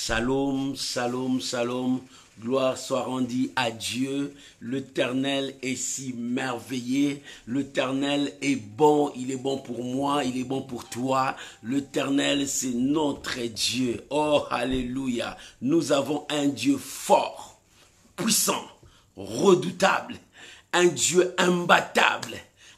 Shalom, shalom, shalom. Gloire soit rendue à Dieu. L'Éternel est si merveilleux. L'Éternel est bon. Il est bon pour moi. Il est bon pour toi. L'Éternel, c'est notre Dieu. Oh, alléluia. Nous avons un Dieu fort, puissant, redoutable. Un Dieu imbattable.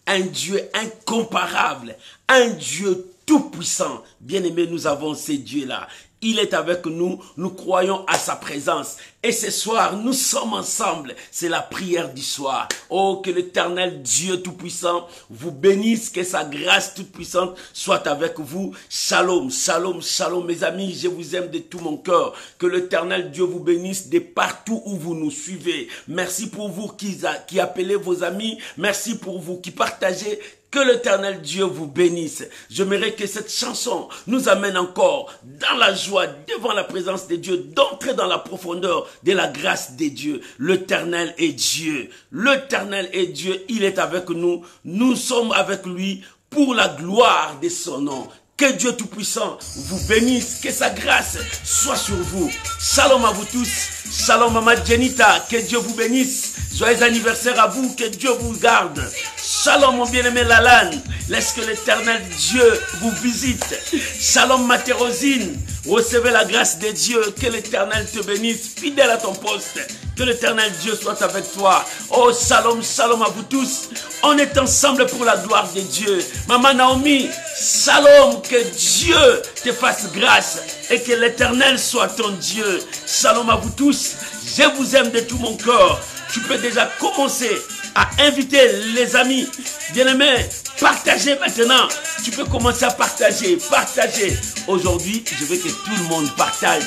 Un Dieu incomparable. Un Dieu tout-puissant. Bien-aimés, nous avons ce Dieu-là. Il est avec nous, nous croyons à sa présence. Et ce soir, nous sommes ensemble. C'est la prière du soir. Oh, que l'Éternel Dieu Tout-Puissant vous bénisse, que sa grâce toute-puissante soit avec vous. Shalom, shalom, shalom, mes amis, je vous aime de tout mon cœur. Que l'Éternel Dieu vous bénisse de partout où vous nous suivez. Merci pour vous qui appelez vos amis. Merci pour vous qui partagez. Que l'Éternel Dieu vous bénisse. J'aimerais que cette chanson nous amène encore dans la joie, devant la présence de Dieu, d'entrer dans la profondeur de la grâce de Dieu. L'Éternel est Dieu. L'Éternel est Dieu. Il est avec nous. Nous sommes avec lui pour la gloire de son nom. Que Dieu Tout-Puissant vous bénisse, que sa grâce soit sur vous. Shalom à vous tous. Shalom Maman Jenita, que Dieu vous bénisse. Joyeux anniversaire à vous, que Dieu vous garde. Shalom mon bien-aimé Lalan, laisse que l'Éternel Dieu vous visite. Shalom ma Thérosine, recevez la grâce de Dieu, que l'Éternel te bénisse, fidèle à ton poste. Que l'Éternel Dieu soit avec toi. Oh, shalom, shalom à vous tous. On est ensemble pour la gloire de Dieu. Maman Naomi, shalom, que Dieu te fasse grâce et que l'Éternel soit ton Dieu. Shalom à vous tous. Je vous aime de tout mon cœur. Tu peux déjà commencer à inviter les amis. Bien-aimés, partagez maintenant. Tu peux commencer à partager. Partager. Aujourd'hui, je veux que tout le monde partage.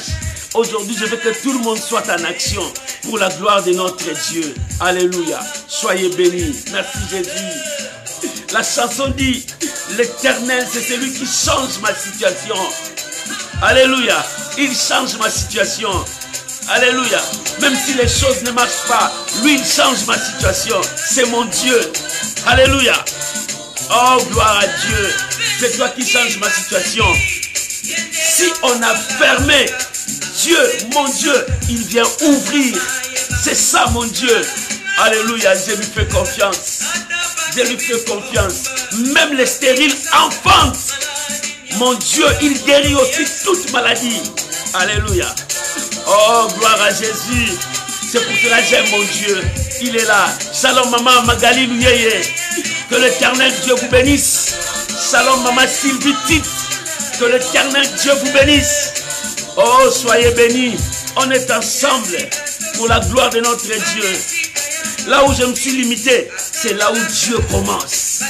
Aujourd'hui, je veux que tout le monde soit en action pour la gloire de notre Dieu. Alléluia. Soyez bénis. Merci Jésus. La chanson dit, l'Éternel, c'est celui qui change ma situation. Alléluia. Il change ma situation. Alléluia. Même si les choses ne marchent pas, lui, il change ma situation. C'est mon Dieu. Alléluia. Oh, gloire à Dieu. C'est toi qui changes ma situation. Si on a fermé, Dieu, mon Dieu, il vient ouvrir. C'est ça, mon Dieu. Alléluia, je lui fais confiance. Je lui fais confiance. Même les stériles enfantent. Mon Dieu, il guérit aussi toute maladie. Alléluia. Oh, gloire à Jésus. C'est pour cela que j'aime mon Dieu. Il est là. Shalom, maman Magali Louyeye. Que l'Éternel Dieu vous bénisse. Shalom, maman Sylvie Tite. Que l'Éternel Dieu vous bénisse. Oh, soyez bénis. On est ensemble pour la gloire de notre Dieu. Là où je me suis limité, c'est là où Dieu commence.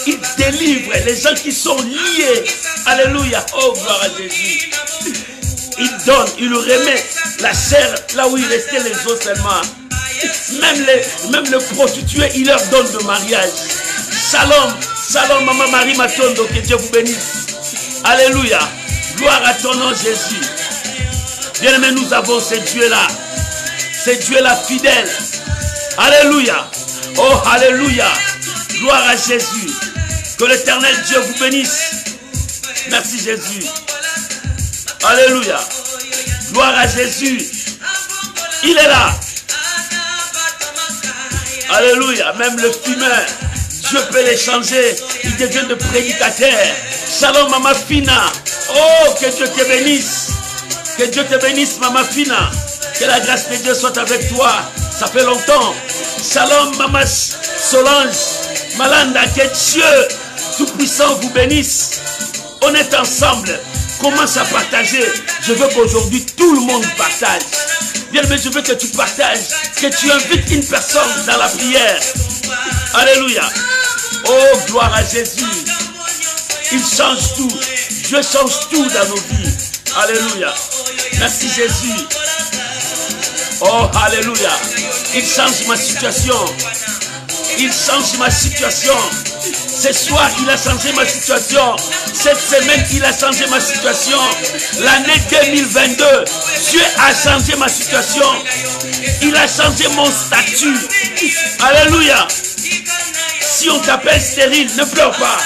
Il délivre les gens qui sont liés. Alléluia. Oh, gloire à Jésus. Il donne, il remet la chair là où il restait les os seulement. Même les prostituées, il leur donne de mariage. Shalom, shalom, maman Marie Matondo, que Dieu vous bénisse. Alléluia. Gloire à ton nom, Jésus. Bien-aimés, nous avons ce Dieu-là. Ce Dieu-là fidèle. Alléluia. Oh, alléluia. Gloire à Jésus. Que l'Éternel Dieu vous bénisse. Merci Jésus. Alléluia. Gloire à Jésus. Il est là. Alléluia. Même le fumeur, Dieu peut les changer. Il devient de prédicateur. Shalom, Maman Fina. Oh, que Dieu te bénisse. Que Dieu te bénisse, Maman Fina. Que la grâce de Dieu soit avec toi. Ça fait longtemps. Shalom, Maman Solange. Malanda, que Dieu Tout-Puissant vous bénisse. On est ensemble. Commence à partager. Je veux qu'aujourd'hui tout le monde partage. Bien, mais je veux que tu partages. Que tu invites une personne dans la prière. Alléluia. Oh, gloire à Jésus. Il change tout. Dieu change tout dans nos vies. Alléluia. Merci Jésus. Oh, alléluia. Il change ma situation. Il change ma situation. Ce soir, il a changé ma situation. Cette semaine, il a changé ma situation. L'année 2022, Dieu a changé ma situation. Il a changé mon statut. Alléluia. Si on t'appelle stérile, ne pleure pas.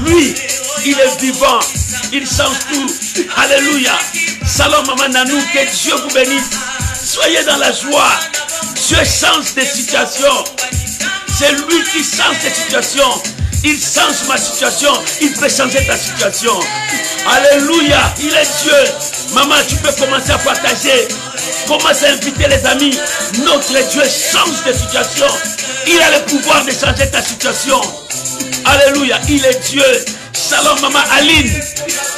Lui, il est vivant. Il change tout. Alléluia. Salam, maman Nanou, que Dieu vous bénisse. Soyez dans la joie. Dieu change des situations. C'est lui qui change des situations. Il change ma situation. Il peut changer ta situation. Alléluia. Il est Dieu. Maman, tu peux commencer à partager. Commence à inviter les amis. Notre Dieu change des situations. Il a le pouvoir de changer ta situation. Alléluia. Il est Dieu. Shalom, maman Aline.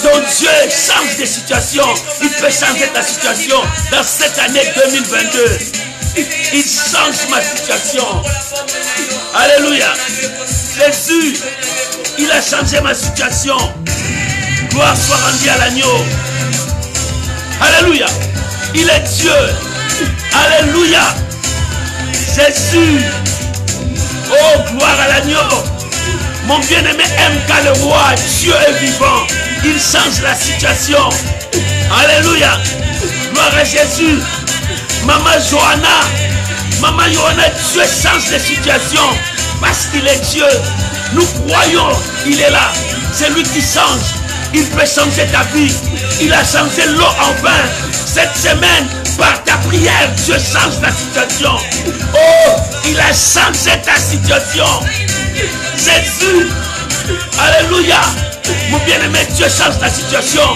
Ton Dieu change des situations. Il peut changer ta situation dans cette année 2022. Il change ma situation. Alléluia. Jésus, il a changé ma situation. Gloire soit rendue à l'agneau. Alléluia. Il est Dieu. Alléluia. Jésus. Oh, gloire à l'agneau. Mon bien-aimé MK le roi. Dieu est vivant. Il change la situation. Alléluia. Gloire à Jésus. Maman Johanna. Maman Johanna, Dieu change les situations. Parce qu'il est Dieu. Nous croyons, il est là. C'est lui qui change. Il peut changer ta vie. Il a changé l'eau en vin. Cette semaine, par ta prière, Dieu change ta situation. Oh, il a changé ta situation. Jésus. Alléluia. Mon bien-aimé, Dieu change ta situation.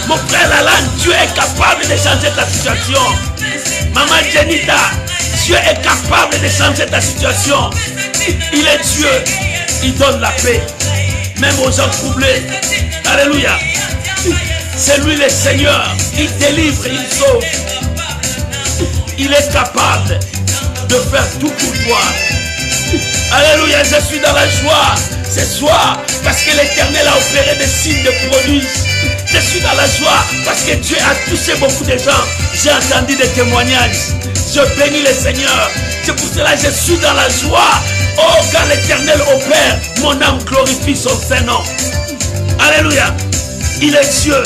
Mon frère Lalan, Dieu est capable de changer ta situation. Maman Jenita, Dieu est capable de changer ta situation. Il est Dieu. Il donne la paix. Même aux gens troublés. Alléluia. C'est lui le Seigneur. Il délivre, il sauve. Il est capable de faire tout pour toi. Alléluia, je suis dans la joie ce soir parce que l'Éternel a opéré des signes de prodiges. Je suis dans la joie parce que Dieu a touché beaucoup de gens. J'ai entendu des témoignages. Je bénis le Seigneur. C'est pour cela que je suis dans la joie. Oh, quand l'Éternel opère, mon âme glorifie son Saint-Nom. Alléluia. Il est Dieu.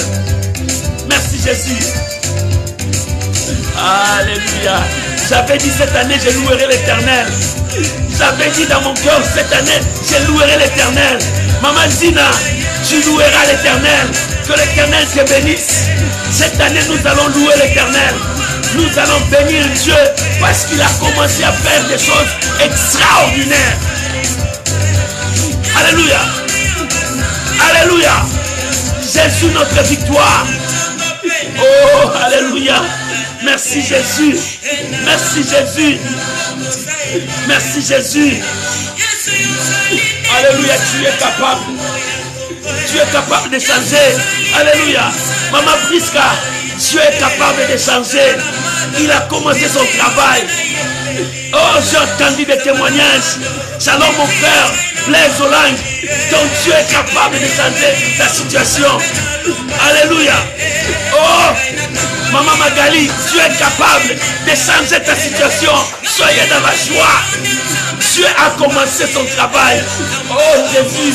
Merci Jésus. Alléluia. J'avais dit cette année, je louerai l'Éternel. J'avais dit dans mon cœur, cette année, je louerai l'Éternel. Maman Zina, tu loueras l'Éternel. Que l'Éternel te bénisse. Cette année, nous allons louer l'Éternel. Nous allons bénir Dieu parce qu'il a commencé à faire des choses extraordinaires. Alléluia. Alléluia. Jésus, notre victoire. Oh, alléluia. Merci Jésus. Merci Jésus. Merci Jésus. Alléluia, tu es capable. Tu es capable de changer. Alléluia. Maman Prisca, Dieu est capable de changer. Il a commencé son travail. Oh, j'ai entendu des témoignages. Shalom mon frère, Blaise Olang. Ton Dieu est capable de changer ta situation. Alléluia. Oh, Maman Magali, Dieu est capable de changer ta situation. Soyez dans la joie. Dieu a commencé son travail. Oh Jésus.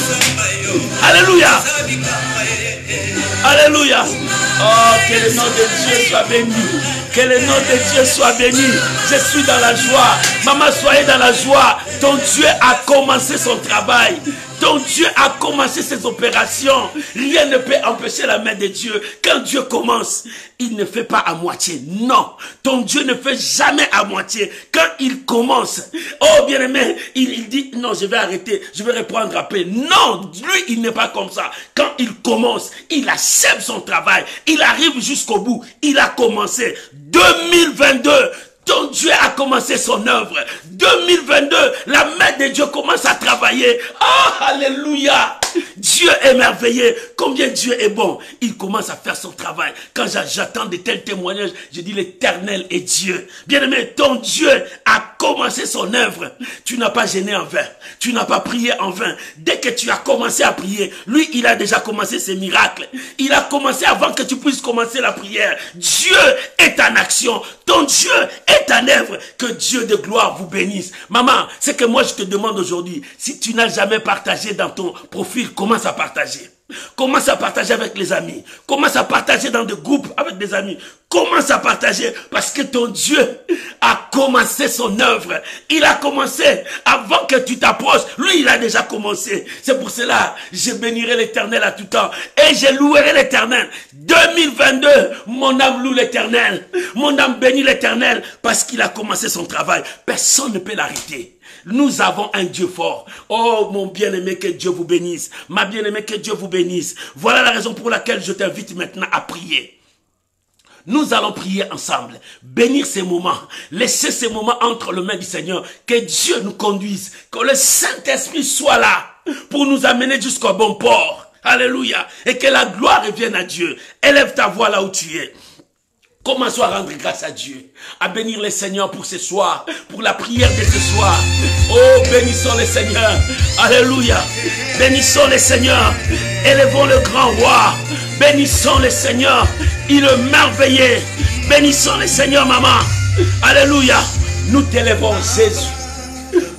Alléluia. Alléluia. Oh, que le nom de Dieu soit béni. Que le nom de Dieu soit béni. Je suis dans la joie. Maman, soyez dans la joie. Ton Dieu a commencé son travail. Ton Dieu a commencé ses opérations. Rien ne peut empêcher la main de Dieu. Quand Dieu commence, il ne fait pas à moitié. Non, ton Dieu ne fait jamais à moitié. Quand il commence, oh bien-aimé, il dit, non, je vais arrêter, je vais reprendre après. Non, lui, il n'est pas comme ça. Quand il commence, il achève son travail. Il arrive jusqu'au bout. Il a commencé. 2022. Ton Dieu a commencé son œuvre. 2022, la main de Dieu commence à travailler. Oh, alléluia. Dieu est merveilleux. Combien Dieu est bon. Il commence à faire son travail. Quand j'attends de tels témoignages, je dis l'Éternel est Dieu. Bien-aimé, ton Dieu a commencé son œuvre. Tu n'as pas gêné en vain. Tu n'as pas prié en vain. Dès que tu as commencé à prier, lui, il a déjà commencé ses miracles. Il a commencé avant que tu puisses commencer la prière. Dieu est en action. Ton Dieu est en œuvre. Que Dieu de gloire vous bénisse. Maman, c'est que moi je te demande aujourd'hui, si tu n'as jamais partagé dans ton profil, commence à partager. Commence à partager avec les amis. Commence à partager dans des groupes avec des amis. Commence à partager parce que ton Dieu a commencé son œuvre. Il a commencé avant que tu t'approches. Lui, il a déjà commencé. C'est pour cela, je bénirai l'Éternel à tout temps et je louerai l'Éternel. 2022, mon âme loue l'Éternel. Mon âme bénit l'Éternel parce qu'il a commencé son travail. Personne ne peut l'arrêter. Nous avons un Dieu fort. Oh mon bien-aimé, que Dieu vous bénisse. Ma bien-aimée, que Dieu vous bénisse. Voilà la raison pour laquelle je t'invite maintenant à prier. Nous allons prier ensemble, bénir ces moments, laisser ces moments entre les mains du Seigneur, que Dieu nous conduise, que le Saint-Esprit soit là pour nous amener jusqu'au bon port. Alléluia. Et que la gloire revienne à Dieu. Élève ta voix là où tu es. Commençons à rendre grâce à Dieu, à bénir le Seigneur pour ce soir, pour la prière de ce soir. Oh, bénissons le Seigneur. Alléluia. Bénissons le Seigneur. Élevons le grand roi. Bénissons le Seigneur. Il est merveilleux. Bénissons le Seigneur, maman. Alléluia. Nous t'élevons, Jésus.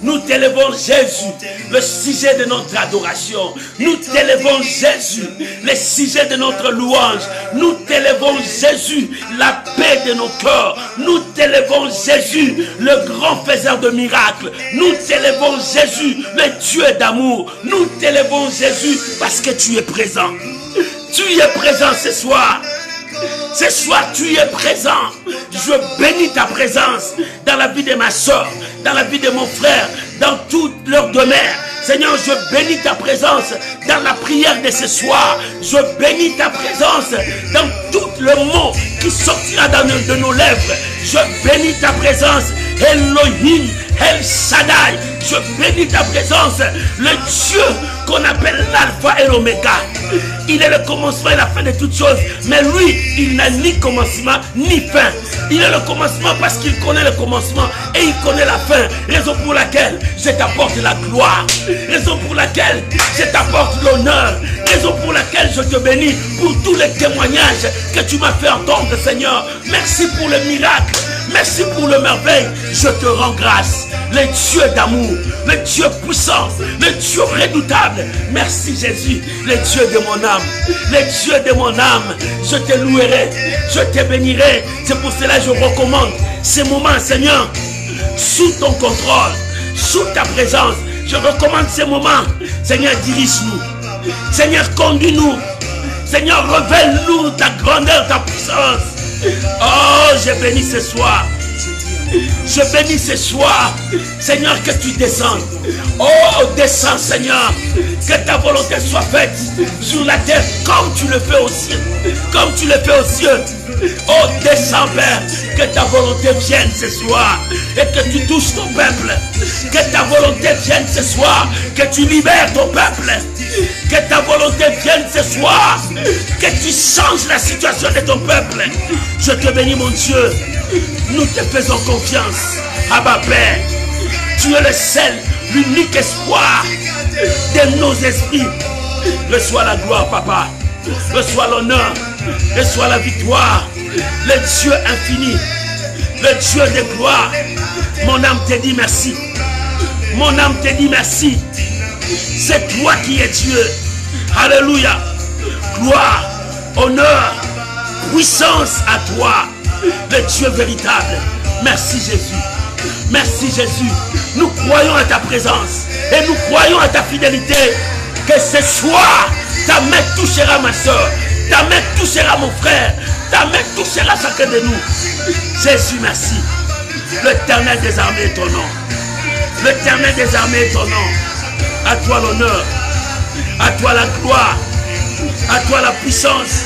Nous t'élevons Jésus, le sujet de notre adoration. Nous t'élevons Jésus, le sujet de notre louange. Nous t'élevons Jésus, la paix de nos cœurs. Nous t'élevons Jésus, le grand faiseur de miracles. Nous t'élevons Jésus, le Dieu d'amour. Nous t'élevons Jésus parce que tu es présent. Tu es présent ce soir. Ce soir, tu es présent. Je bénis ta présence dans la vie de ma soeur, dans la vie de mon frère, dans toute leur demeure. Seigneur, je bénis ta présence dans la prière de ce soir. Je bénis ta présence dans tout le mot qui sortira de nos lèvres. Je bénis ta présence, Elohim, El Shaddai. Je bénis ta présence, le Dieu qu'on appelle l'alpha et l'oméga. Il est le commencement et la fin de toutes choses. Mais lui, il n'a ni commencement ni fin. Il est le commencement parce qu'il connaît le commencement et il connaît la fin. Raison pour laquelle je t'apporte la gloire. Raison pour laquelle je t'apporte l'honneur. Raison pour laquelle je te bénis pour tous les témoignages que tu m'as fait entendre, Seigneur. Merci pour le miracle. Merci pour le merveille. Je te rends grâce. Le Dieu d'amour, le Dieu puissant, le Dieu redoutable. Merci Jésus, le Dieu de mon âme. Le Dieu de mon âme. Je te louerai, je te bénirai. C'est pour cela que je recommande ces moments, Seigneur, sous ton contrôle, sous ta présence. Je recommande ces moments. Seigneur, dirige-nous. Seigneur, conduis-nous. Seigneur, révèle-nous ta grandeur, ta puissance. Oh, je bénis ce soir. Je bénis ce soir, Seigneur, que tu descendes. Oh, descends, Seigneur. Que ta volonté soit faite sur la terre comme tu le fais aux cieux. Comme tu le fais aux cieux. Oh, descends, Père. Que ta volonté vienne ce soir. Et que tu touches ton peuple. Que ta volonté vienne ce soir. Que tu libères ton peuple. Que ta volonté vienne ce soir. Que tu changes la situation de ton peuple. Je te bénis, mon Dieu. Nous te faisons confiance. Abba Père, tu es le seul, l'unique espoir de nos esprits. Reçois la gloire, Papa. Reçois l'honneur. Reçois la victoire. Le Dieu infini. Le Dieu de gloire. Mon âme te dit merci. Mon âme te dit merci. C'est toi qui es Dieu. Alléluia. Gloire, honneur, puissance à toi. Le Dieu véritable. Merci Jésus. Merci Jésus. Nous croyons à ta présence. Et nous croyons à ta fidélité. Que ce soir, ta main touchera ma soeur. Ta main touchera mon frère. Ta main touchera chacun de nous. Jésus, merci. L'Éternel des armées est ton nom. L'Éternel des armées est ton nom. À toi l'honneur. À toi la gloire. À toi la puissance.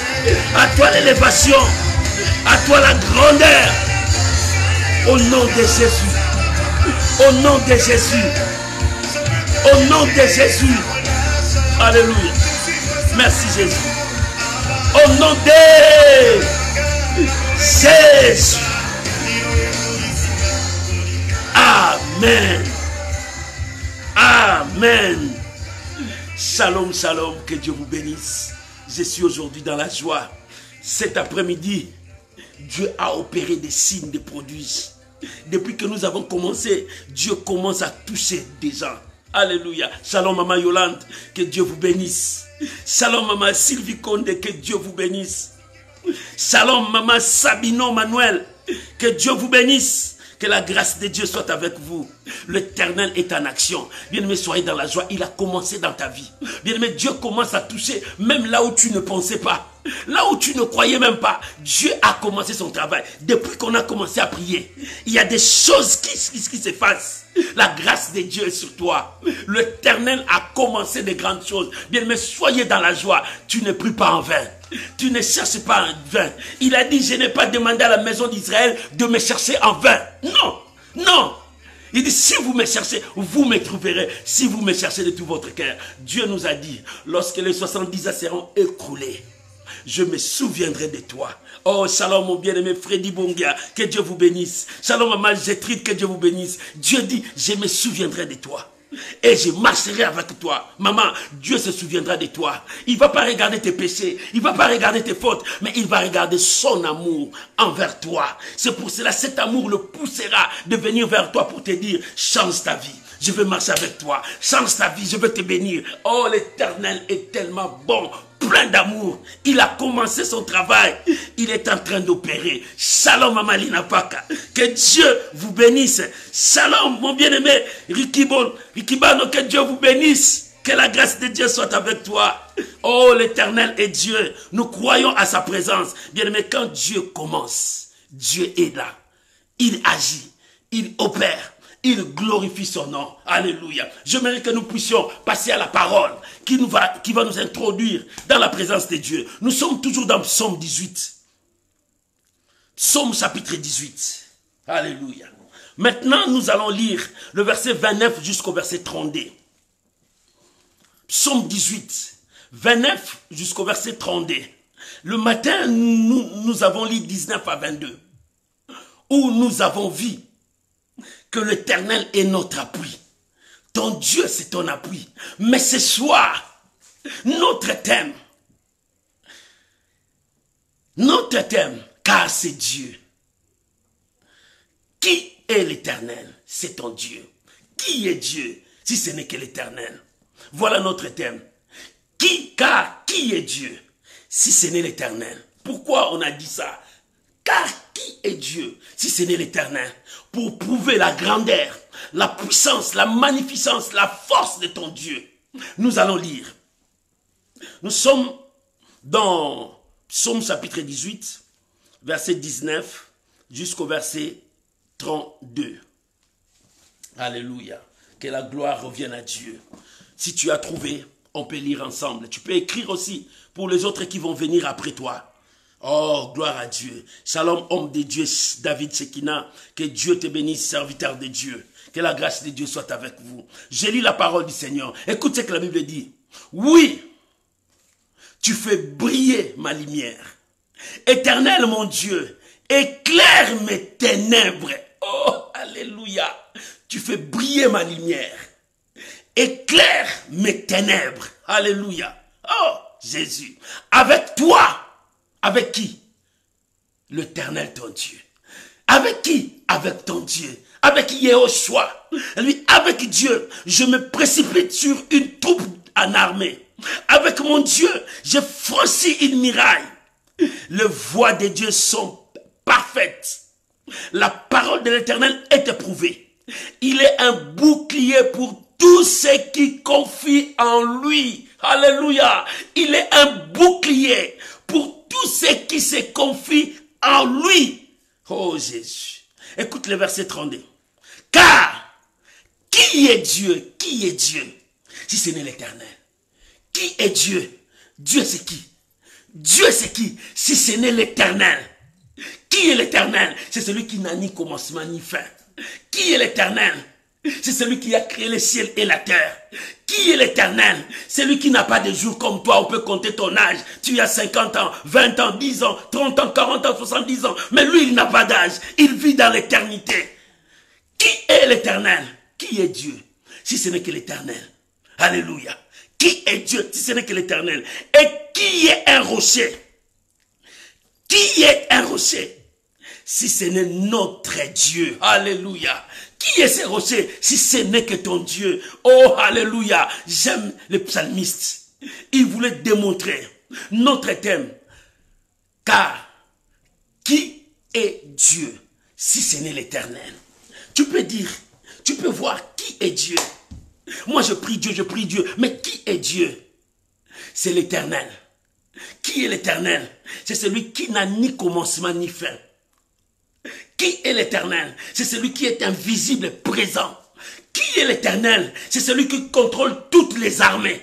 À toi l'élévation. À toi la grandeur. Au nom de Jésus. Au nom de Jésus. Au nom de Jésus. Alléluia. Merci Jésus. Au nom de Jésus. Amen. Amen. Shalom, shalom. Que Dieu vous bénisse. Je suis aujourd'hui dans la joie. Cet après-midi, Dieu a opéré des signes, des prodiges. Depuis que nous avons commencé, Dieu commence à toucher des gens. Alléluia. Shalom maman Yolande, que Dieu vous bénisse. Shalom maman Sylvie Condé, que Dieu vous bénisse. Shalom maman Sabino Manuel, que Dieu vous bénisse. Que la grâce de Dieu soit avec vous. L'Éternel est en action. Bien-aimé, soyez dans la joie. Il a commencé dans ta vie. Bien-aimé, Dieu commence à toucher même là où tu ne pensais pas. Là où tu ne croyais même pas. Dieu a commencé son travail. Depuis qu'on a commencé à prier, il y a des choses qui s'effacent. La grâce de Dieu est sur toi. L'Éternel a commencé de grandes choses. Bien-aimé, soyez dans la joie. Tu ne pries pas en vain. Tu ne cherches pas en vain. Il a dit, je n'ai pas demandé à la maison d'Israël de me chercher en vain. Non, non. Il dit, si vous me cherchez, vous me trouverez. Si vous me cherchez de tout votre cœur. Dieu nous a dit, lorsque les 70 ans seront écoulés, je me souviendrai de toi. Oh, shalom mon bien-aimé Freddy Bonga, que Dieu vous bénisse. Shalom maman Gétrude, que Dieu vous bénisse. Dieu dit, je me souviendrai de toi. Et je marcherai avec toi. Maman, Dieu se souviendra de toi. Il ne va pas regarder tes péchés. Il ne va pas regarder tes fautes. Mais il va regarder son amour envers toi. C'est pour cela, cet amour le poussera de venir vers toi pour te dire, change ta vie. Je veux marcher avec toi. Change ta vie, je veux te bénir. Oh, l'Éternel est tellement bon, plein d'amour. Il a commencé son travail. Il est en train d'opérer. Shalom, Maman Lina Paka. Que Dieu vous bénisse. Shalom, mon bien-aimé Rikibano, que Dieu vous bénisse. Que la grâce de Dieu soit avec toi. Oh, l'Éternel est Dieu. Nous croyons à sa présence. Bien-aimé, quand Dieu commence, Dieu est là. Il agit. Il opère. Il glorifie son nom. Alléluia. J'aimerais que nous puissions passer à la parole qui va nous introduire dans la présence de Dieu. Nous sommes toujours dans Psaume 18. Psaume chapitre 18. Alléluia. Maintenant, nous allons lire le verset 29 jusqu'au verset 32. Psaume 18, 29 jusqu'au verset 32. Le matin, nous avons lu 19 à 22. Où nous avons vu que l'Éternel est notre appui. Ton Dieu, c'est ton appui. Mais ce soir, notre thème, car c'est Dieu. Qui est l'Éternel? C'est ton Dieu. Qui est Dieu si ce n'est que l'Éternel? Voilà notre thème. Car qui est Dieu si ce n'est l'Éternel? Pourquoi on a dit ça? Car qui est Dieu si ce n'est l'Éternel? Pour prouver la grandeur, la puissance, la magnificence, la force de ton Dieu. Nous allons lire. Nous sommes dans Psaume chapitre 18, verset 19 jusqu'au verset 32. Alléluia. Que la gloire revienne à Dieu. Si tu as trouvé, on peut lire ensemble. Tu peux écrire aussi pour les autres qui vont venir après toi. Oh, gloire à Dieu. Shalom, homme de Dieu, David Shekina. Que Dieu te bénisse, serviteur de Dieu. Que la grâce de Dieu soit avec vous. Je lis la parole du Seigneur. Écoute ce que la Bible dit. Oui, tu fais briller ma lumière. Éternel, mon Dieu, éclaire mes ténèbres. Oh, alléluia. Tu fais briller ma lumière. Éclaire mes ténèbres. Alléluia. Oh, Jésus. Avec toi. Avec qui? L'Éternel ton Dieu. Avec qui? Avec ton Dieu. Avec Yehoshua. Lui, avec Dieu, je me précipite sur une troupe en armée. Avec mon Dieu, je franchis une muraille. Les voies de Dieu sont parfaites. La parole de l'Éternel est éprouvée. Il est un bouclier pour tous ceux qui confient en lui. Alléluia. Il est un bouclier pour tous ceux qui se confient en lui. Oh Jésus. Écoute le verset 32. Car, qui est Dieu? Qui est Dieu? Si ce n'est l'Éternel. Qui est Dieu? Dieu c'est qui? Dieu c'est qui? Si ce n'est l'Éternel. Qui est l'Éternel? C'est celui qui n'a ni commencement ni fin. Qui est l'Éternel? C'est celui qui a créé le ciel et la terre. Qui est l'Éternel? Celui qui n'a pas de jours comme toi. On peut compter ton âge. Tu as 50 ans, 20 ans, 10 ans, 30 ans, 40 ans, 70 ans. Mais lui, il n'a pas d'âge. Il vit dans l'éternité. Qui est l'Éternel? Qui est Dieu? Si ce n'est que l'Éternel. Alléluia. Qui est Dieu si ce n'est que l'Éternel? Et qui est un rocher? Qui est un rocher? si ce n'est notre Dieu? Alléluia. Qui est ce rocher si ce n'est que ton Dieu? Oh, alléluia. J'aime les psalmistes. Ils voulaient démontrer notre thème. Car qui est Dieu si ce n'est l'Éternel? Tu peux dire, tu peux voir qui est Dieu. Moi je prie Dieu, mais qui est Dieu? C'est l'Éternel. Qui est l'Éternel? C'est celui qui n'a ni commencement ni fin. Qui est l'Éternel? C'est celui qui est invisible et présent. Qui est l'Éternel? C'est celui qui contrôle toutes les armées.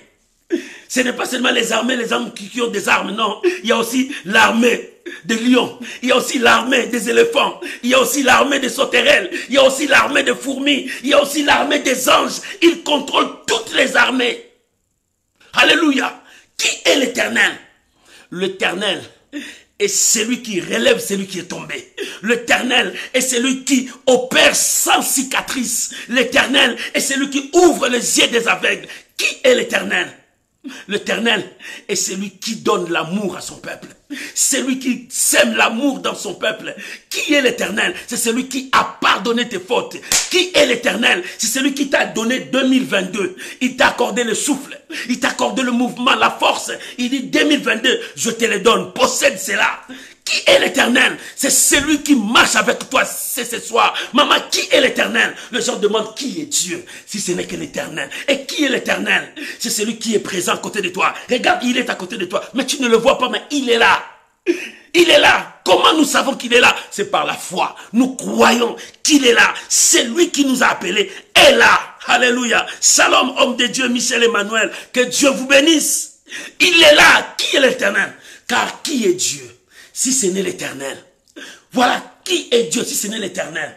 Ce n'est pas seulement les armées, les hommes qui ont des armes, non. Il y a aussi l'armée des lions. Il y a aussi l'armée des éléphants. Il y a aussi l'armée des sauterelles. Il y a aussi l'armée des fourmis. Il y a aussi l'armée des anges. Il contrôle toutes les armées. Alléluia. Qui est l'Éternel? L'Éternel est celui qui relève celui qui est tombé. L'Éternel est celui qui opère sans cicatrice. L'Éternel est celui qui ouvre les yeux des aveugles. Qui est l'Éternel? L'Éternel est celui qui donne l'amour à son peuple. Celui qui sème l'amour dans son peuple. Qui est l'Éternel? C'est celui qui a pardonné tes fautes. Qui est l'Éternel? C'est celui qui t'a donné 2022. Il t'a accordé le souffle. Il t'a accordé le mouvement, la force. Il dit 2022, je te le donne. Possède cela. Qui est l'Éternel? C'est celui qui marche avec toi ce soir. Maman, qui est l'Éternel? Les gens demandent qui est Dieu, si ce n'est que l'Éternel. Et qui est l'Éternel? C'est celui qui est présent à côté de toi. Regarde, il est à côté de toi, mais tu ne le vois pas, mais il est là. Il est là. Comment nous savons qu'il est là? C'est par la foi. Nous croyons qu'il est là. C'est lui qui nous a appelés est là. Alléluia. Shalom, homme de Dieu, Michel Emmanuel. Que Dieu vous bénisse. Il est là. Qui est l'Éternel? Car qui est Dieu si ce n'est l'Éternel? Voilà, qui est Dieu si ce n'est l'Éternel?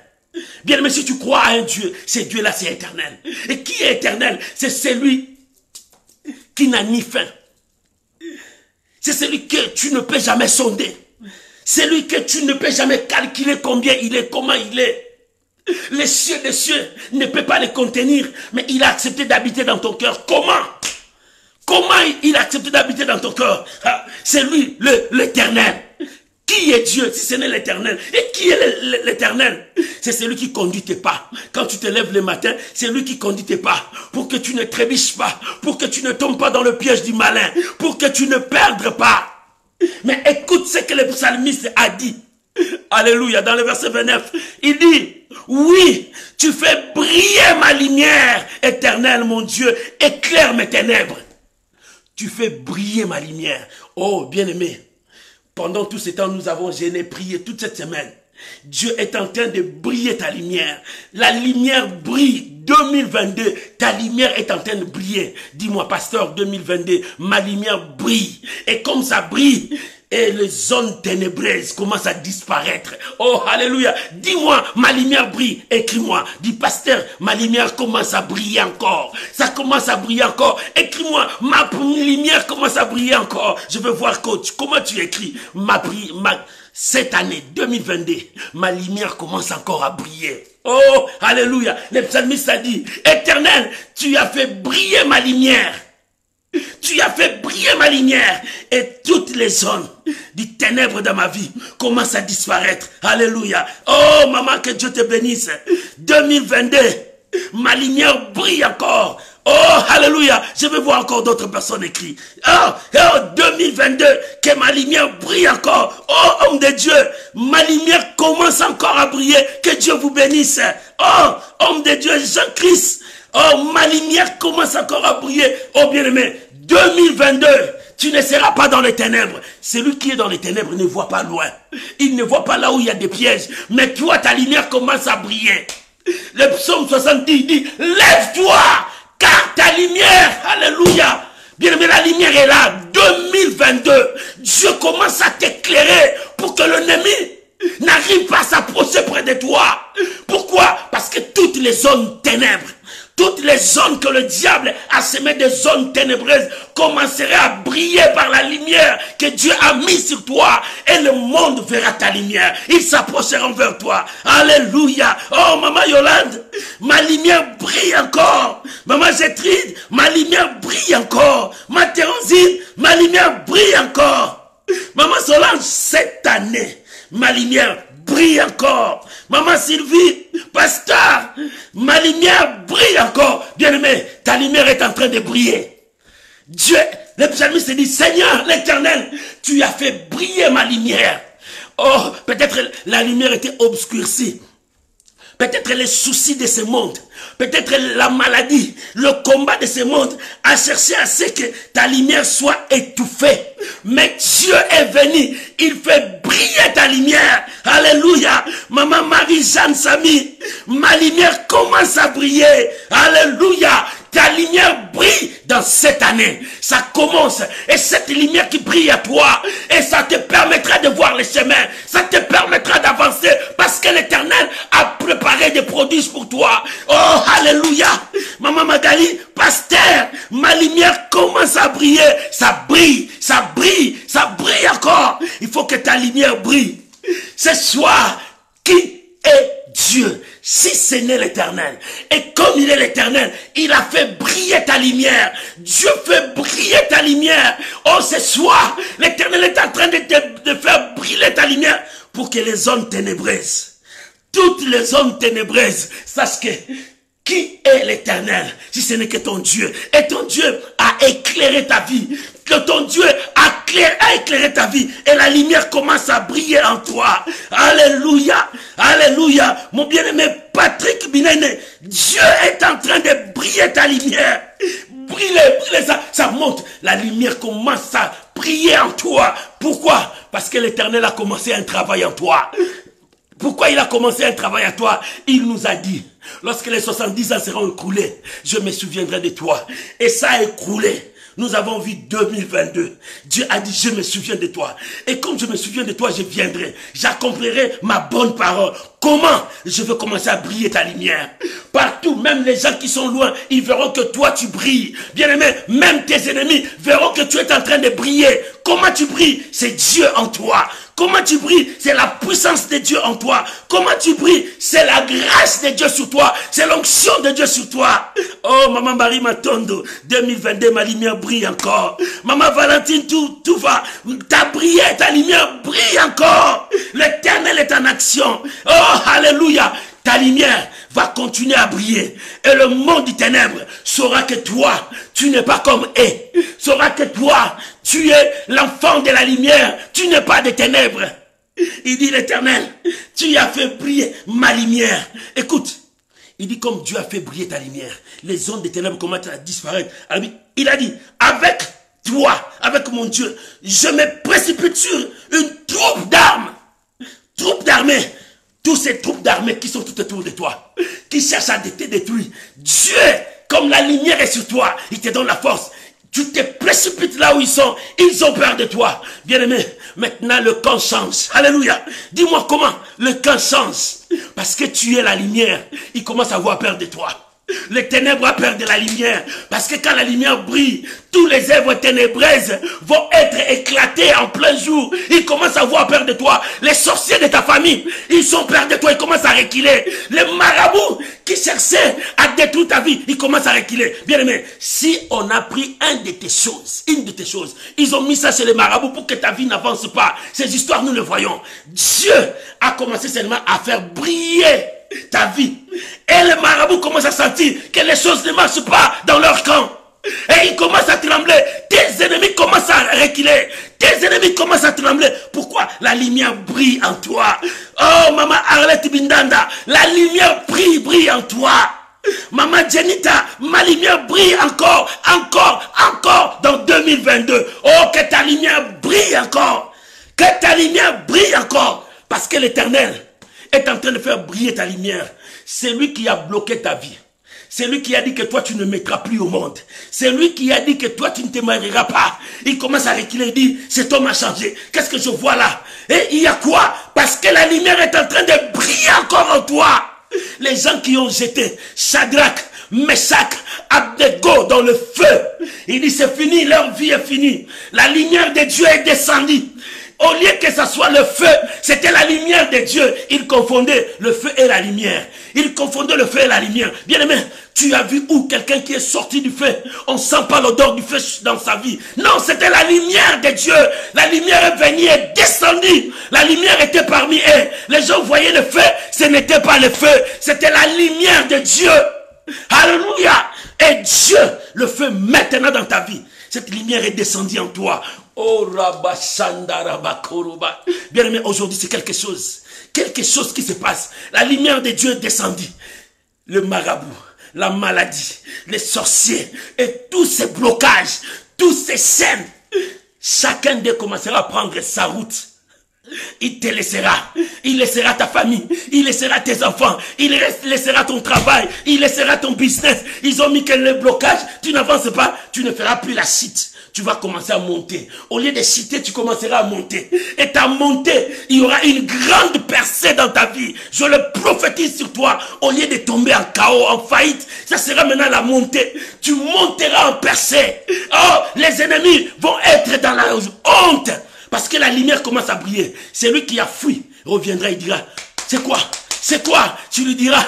Bien aimé, si tu crois à un Dieu, ce Dieu-là, c'est éternel. Et qui est éternel? C'est celui qui n'a ni fin. C'est celui que tu ne peux jamais sonder. Celui que tu ne peux jamais calculer combien il est, comment il est. Les cieux des cieux ne peuvent pas les contenir, mais il a accepté d'habiter dans ton cœur. Comment? Comment il a accepté d'habiter dans ton cœur? C'est lui, l'Éternel. Qui est Dieu si ce n'est l'Éternel? Et qui est l'Éternel? C'est celui qui conduit tes pas. Quand tu te lèves le matin, c'est lui qui conduit tes pas. Pour que tu ne trébuches pas. Pour que tu ne tombes pas dans le piège du malin. Pour que tu ne perdes pas. Mais écoute ce que le psalmiste a dit. Alléluia. Dans le verset 29, il dit, oui, tu fais briller ma lumière, Éternel mon Dieu, éclaire mes ténèbres. Tu fais briller ma lumière. Oh, bien-aimé, pendant tout ce temps, nous avons gêné, prié toute cette semaine. Dieu est en train de briller ta lumière. La lumière brille. 2022, ta lumière est en train de briller. Dis-moi, pasteur, 2022, ma lumière brille. Et comme ça brille, et les zones ténébreuses commencent à disparaître. Oh, alléluia. Dis-moi, ma lumière brille. Écris-moi. Dis, pasteur, ma lumière commence à briller encore. Ça commence à briller encore. Écris-moi, ma lumière commence à briller encore. Je veux voir, coach, comment tu écris. Cette année 2022, ma lumière commence encore à briller. Oh, alléluia. Le psalmiste a dit, Éternel, tu as fait briller ma lumière. Tu as fait briller ma lumière. Et toutes les zones du ténèbre dans ma vie commencent à disparaître. Alléluia. Oh, maman, que Dieu te bénisse. 2022, ma lumière brille encore. Oh, alléluia. Je veux voir encore d'autres personnes écrire. Oh, 2022, que ma lumière brille encore. Oh, homme de Dieu, ma lumière commence encore à briller. Que Dieu vous bénisse. Oh, homme de Dieu, Jean-Christ. Oh, ma lumière commence encore à briller. Oh, bien-aimé, 2022, tu ne seras pas dans les ténèbres. Celui qui est dans les ténèbres ne voit pas loin. Il ne voit pas là où il y a des pièges. Mais toi, ta lumière commence à briller. Le psaume 70 dit, lève-toi, car ta lumière, alléluia. Bien-aimé, la lumière est là. 2022, Dieu commence à t'éclairer pour que l'ennemi n'arrive pas à s'approcher près de toi. Pourquoi? Parce que toutes les zones ténèbres, toutes les zones que le diable a semées, des zones ténébreuses, commenceraient à briller par la lumière que Dieu a mis sur toi. Et le monde verra ta lumière. Ils s'approcheront vers toi. Alléluia. Oh, maman Yolande, ma lumière brille encore. Maman Gétrude, ma lumière brille encore. Ma Théronsine, ma lumière brille encore. Maman Solange, cette année, ma lumière brille encore. Maman Sylvie, pasteur, ma lumière brille encore. Bien-aimé, ta lumière est en train de briller. Dieu, le psalmiste dit, Seigneur l'Éternel, tu as fait briller ma lumière. Oh, peut-être la lumière était obscurcie. Peut-être les soucis de ce monde, peut-être la maladie, le combat de ce monde a cherché à ce que ta lumière soit étouffée. Mais Dieu est venu, il fait briller ta lumière. Alléluia. Maman Marie-Jeanne Samy, ma lumière commence à briller. Alléluia. Ta lumière brille dans cette année. Ça commence. Et cette lumière qui brille à toi, et ça te permettra de voir les chemins. Ça te permettra d'avancer parce que l'Éternel a préparé des produits pour toi. Oh, alléluia. Maman Magali, pasteur, ma lumière commence à briller. Ça brille, ça brille, ça brille encore. Il faut que ta lumière brille. Ce soir, qui est Dieu? Si ce n'est l'Éternel, et comme il est l'Éternel, il a fait briller ta lumière. Dieu fait briller ta lumière. Oh, ce soir, l'Éternel est en train de faire briller ta lumière pour que les zones ténébreuses, toutes les zones ténébreuses, sachent que qui est l'Éternel, si ce n'est que ton Dieu. Et ton Dieu a éclairé ta vie. Que ton Dieu a éclairé ta vie. Et la lumière commence à briller en toi. Alléluia. Alléluia. Mon bien-aimé Patrick Binene, Dieu est en train de briller ta lumière. Briller, ça monte. La lumière commence à briller en toi. Pourquoi? Parce que l'Éternel a commencé un travail en toi. Pourquoi il a commencé un travail à toi? Il nous a dit, lorsque les 70 ans seront écoulés, je me souviendrai de toi. Et ça a écoulé. Nous avons vu 2022. Dieu a dit, je me souviens de toi. Et comme je me souviens de toi, je viendrai. J'accomplirai ma bonne parole. Comment? Je veux commencer à briller ta lumière. Partout, même les gens qui sont loin, ils verront que toi tu brilles. Bien-aimé, même tes ennemis verront que tu es en train de briller. Comment tu brilles? C'est Dieu en toi. Comment tu brilles? C'est la puissance de Dieu en toi. Comment tu brilles? C'est la grâce de Dieu sur toi. C'est l'onction de Dieu sur toi. Oh, Maman Marie Matondo, 2022, ma lumière brille encore. Maman Valentine, tout va. Ta brillé, ta lumière brille encore. L'Éternel est en action. Oh, alléluia. Ta lumière va continuer à briller. Et le monde du ténèbre saura que toi, tu n'es pas comme eux. Saura que toi, tu es l'enfant de la lumière. Tu n'es pas des ténèbres. Il dit l'Éternel, tu as fait briller ma lumière. Écoute, il dit comme Dieu a fait briller ta lumière, les zones des ténèbres commencent à disparaître. Alors, il a dit, avec toi, avec mon Dieu, je me précipite sur une troupe d'armes. Troupe d'armée. Tous ces troupes d'armée qui sont tout autour de toi, qui cherchent à te détruire. Dieu, comme la lumière est sur toi, il te donne la force. Tu te précipites là où ils sont. Ils ont peur de toi. Bien-aimé, maintenant le camp change. Alléluia. Dis-moi comment le camp change. Parce que tu es la lumière. Ils commencent à avoir peur de toi. Les ténèbres ont peur de la lumière. Parce que quand la lumière brille, tous les œuvres ténébreuses vont être éclatées en plein jour. Ils commencent à avoir peur de toi. Les sorciers de ta famille, ils ont peur de toi. Ils commencent à reculer. Les marabouts qui cherchaient à détruire ta vie, ils commencent à reculer. Bien aimé, si on a pris une de tes choses, ils ont mis ça chez les marabouts pour que ta vie n'avance pas. Ces histoires, nous les voyons. Dieu a commencé seulement à faire briller ta vie. Et les marabouts commencent à sentir que les choses ne marchent pas dans leur camp. Et ils commencent à trembler. Tes ennemis commencent à reculer. Tes ennemis commencent à trembler. Pourquoi? La lumière brille en toi. Oh, Maman Arlette Bindanda, la lumière brille en toi. Maman Jenita, ma lumière brille encore dans 2022. Oh, que ta lumière brille encore. Que ta lumière brille encore. Parce que l'Éternel est en train de faire briller ta lumière. C'est lui qui a bloqué ta vie. C'est lui qui a dit que toi tu ne mettras plus au monde. C'est lui qui a dit que toi tu ne te marieras pas. Il commence à reculer, il dit, cet homme a changé. Qu'est-ce que je vois là? Et il y a quoi? Parce que la lumière est en train de briller encore en toi. Les gens qui ont jeté Shadrach, Meshach, Abednego dans le feu. Il dit c'est fini, leur vie est finie. La lumière de Dieu est descendue. Au lieu que ce soit le feu, c'était la lumière de Dieu. Il confondait le feu et la lumière. Il confondait le feu et la lumière. Bien-aimé, tu as vu où quelqu'un qui est sorti du feu, on ne sent pas l'odeur du feu dans sa vie. Non, c'était la lumière de Dieu. La lumière est venue et descendue. La lumière était parmi eux. Les gens voyaient le feu, ce n'était pas le feu, c'était la lumière de Dieu. Alléluia. Et Dieu, le feu maintenant dans ta vie. Cette lumière est descendue en toi. Oh, bien aimé, aujourd'hui c'est quelque chose qui se passe. La lumière de Dieu est descendue. Le marabout, la maladie, les sorciers et tous ces blocages, tous ces chaînes, chacun d'eux commencera à prendre sa route. Il te laissera. Il laissera ta famille. Il laissera tes enfants. Il laissera ton travail. Il laissera ton business. Ils ont mis que le blocage. Tu n'avances pas. Tu ne feras plus la chute. Tu vas commencer à monter. Au lieu de chuter, tu commenceras à monter. Et ta montée, il y aura une grande percée dans ta vie. Je le prophétise sur toi. Au lieu de tomber en chaos, en faillite, ça sera maintenant la montée. Tu monteras en percée. Oh, les ennemis vont être dans la honte. Parce que la lumière commence à briller. Celui qui a fui reviendra, il dira, c'est quoi? C'est quoi? Tu lui diras,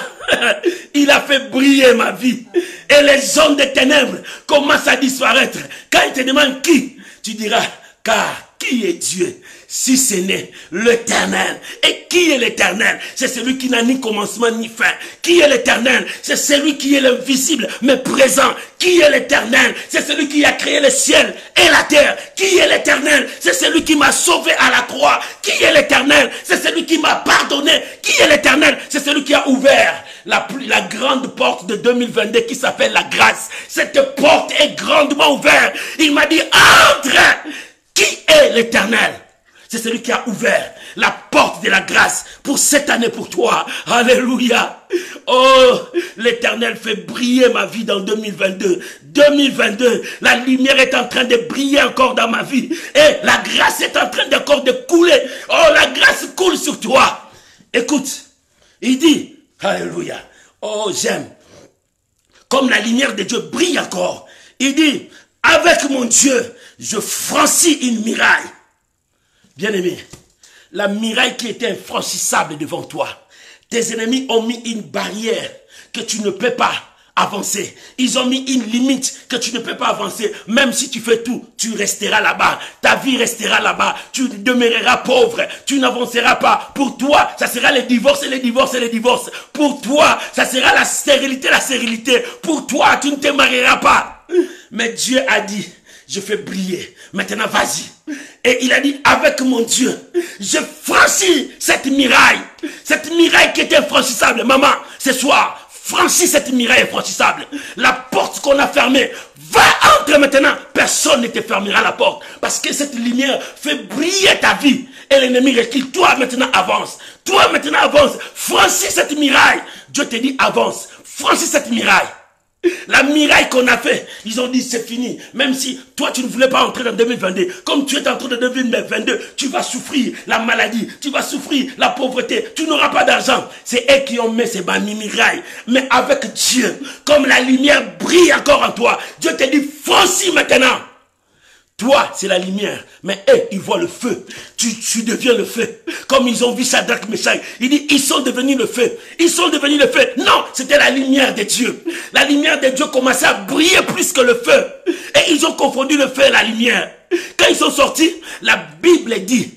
il a fait briller ma vie. Et les zones de ténèbres commencent à disparaître. Quand il te demande qui, tu diras, car qui est Dieu? Si ce n'est l'Éternel. Et qui est l'Éternel? C'est celui qui n'a ni commencement ni fin. Qui est l'Éternel? C'est celui qui est l'invisible mais présent. Qui est l'Éternel? C'est celui qui a créé le ciel et la terre. Qui est l'Éternel? C'est celui qui m'a sauvé à la croix. Qui est l'Éternel? C'est celui qui m'a pardonné. Qui est l'Éternel? C'est celui qui a ouvert la grande porte de 2022 qui s'appelle la grâce. Cette porte est grandement ouverte. Il m'a dit, entre! Qui est l'Éternel? C'est celui qui a ouvert la porte de la grâce pour cette année pour toi. Alléluia. Oh, l'Éternel fait briller ma vie dans 2022. 2022, la lumière est en train de briller encore dans ma vie. Et la grâce est en train encore de couler. Oh, la grâce coule sur toi. Écoute, il dit, alléluia. Oh, j'aime. Comme la lumière de Dieu brille encore. Il dit, avec mon Dieu, je franchis une muraille. Bien-aimé, la muraille qui était infranchissable devant toi, tes ennemis ont mis une barrière que tu ne peux pas avancer. Ils ont mis une limite que tu ne peux pas avancer. Même si tu fais tout, tu resteras là-bas. Ta vie restera là-bas. Tu demeureras pauvre. Tu n'avanceras pas. Pour toi, ça sera les divorces et les divorces et les divorces. Pour toi, ça sera la stérilité, la stérilité. Pour toi, tu ne te marieras pas. Mais Dieu a dit, je fais briller. Maintenant, vas-y. Et il a dit, avec mon Dieu, je franchis cette muraille. Cette muraille qui était infranchissable. Maman, ce soir, franchis cette muraille infranchissable. La porte qu'on a fermée, va, entre maintenant. Personne ne te fermera la porte. Parce que cette lumière fait briller ta vie. Et l'ennemi recule. Toi, maintenant, avance. Toi, maintenant, avance. Franchis cette muraille. Dieu te dit, avance. Franchis cette muraille. La muraille qu'on a fait, ils ont dit c'est fini. Même si toi tu ne voulais pas entrer dans 2022, comme tu es en train de 2022, tu vas souffrir la maladie, tu vas souffrir la pauvreté, tu n'auras pas d'argent. C'est eux qui ont mis ces murailles. Mais avec Dieu, comme la lumière brille encore en toi, Dieu te dit franchis maintenant. Toi, c'est la lumière. Mais eux, ils voient le feu. Tu deviens le feu. Comme ils ont vu Shadrach, Meshach. Il dit, ils sont devenus le feu. Ils sont devenus le feu. Non, c'était la lumière de Dieu. La lumière de Dieu commençait à briller plus que le feu. Et ils ont confondu le feu et la lumière. Quand ils sont sortis, la Bible dit,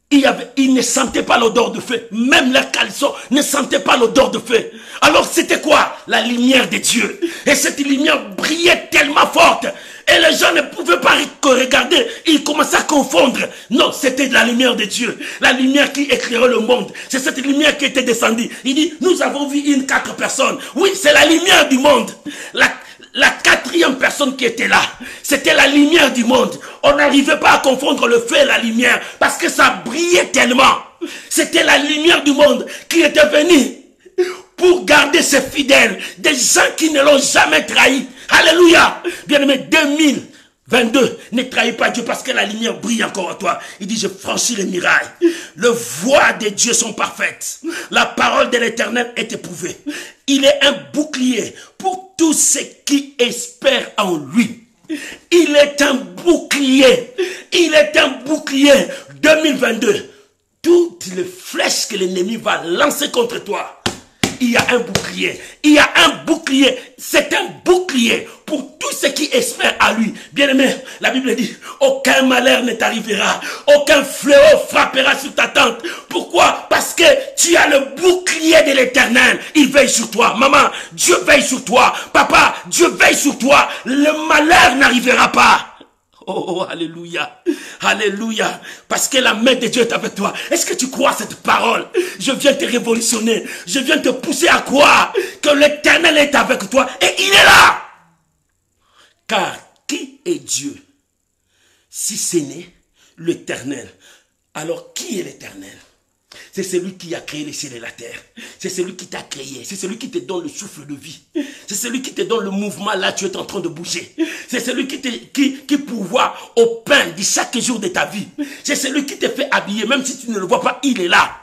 ils ne sentaient pas l'odeur de feu. Même leurs caleçons ne sentaient pas l'odeur de feu. Alors c'était quoi? La lumière de Dieu. Et cette lumière brillait tellement forte. Et les gens ne pouvaient pas regarder. Ils commençaient à confondre. Non, c'était de la lumière de Dieu. La lumière qui éclairait le monde. C'est cette lumière qui était descendue. Il dit, nous avons vu 4 personnes. Oui, c'est la lumière du monde. La 4e personne qui était là, c'était la lumière du monde. On n'arrivait pas à confondre le feu et la lumière parce que ça brillait tellement. C'était la lumière du monde qui était venue pour garder ses fidèles, des gens qui ne l'ont jamais trahi. Alléluia. Bien-aimé, 2022, ne trahis pas Dieu parce que la lumière brille encore en toi. Il dit, je franchis les murailles. Les voies de Dieu sont parfaites. La parole de l'Éternel est éprouvée. Il est un bouclier pour tous ceux qui espèrent en lui. Il est un bouclier. Il est un bouclier 2022. Toutes les flèches que l'ennemi va lancer contre toi, il y a un bouclier. Il y a un bouclier. C'est un bouclier pour tous ceux qui espèrent à lui. Bien-aimé, la Bible dit, aucun malheur ne t'arrivera. Aucun fléau frappera sur ta tente. Pourquoi? Parce que tu as le bouclier de l'Éternel. Il veille sur toi. Maman, Dieu veille sur toi. Papa, Dieu veille sur toi. Le malheur n'arrivera pas. Oh, alléluia, alléluia, parce que la main de Dieu est avec toi. Est-ce que tu crois cette parole? Je viens te révolutionner, je viens te pousser à croire que l'Éternel est avec toi et il est là. Car qui est Dieu? Si ce n'est l'Éternel, alors qui est l'Éternel? C'est celui qui a créé les cieux et la terre. C'est celui qui t'a créé. C'est celui qui te donne le souffle de vie. C'est celui qui te donne le mouvement là, tu es en train de bouger. C'est celui qui pourvoit au pain de chaque jour de ta vie. C'est celui qui te fait habiller, même si tu ne le vois pas, il est là.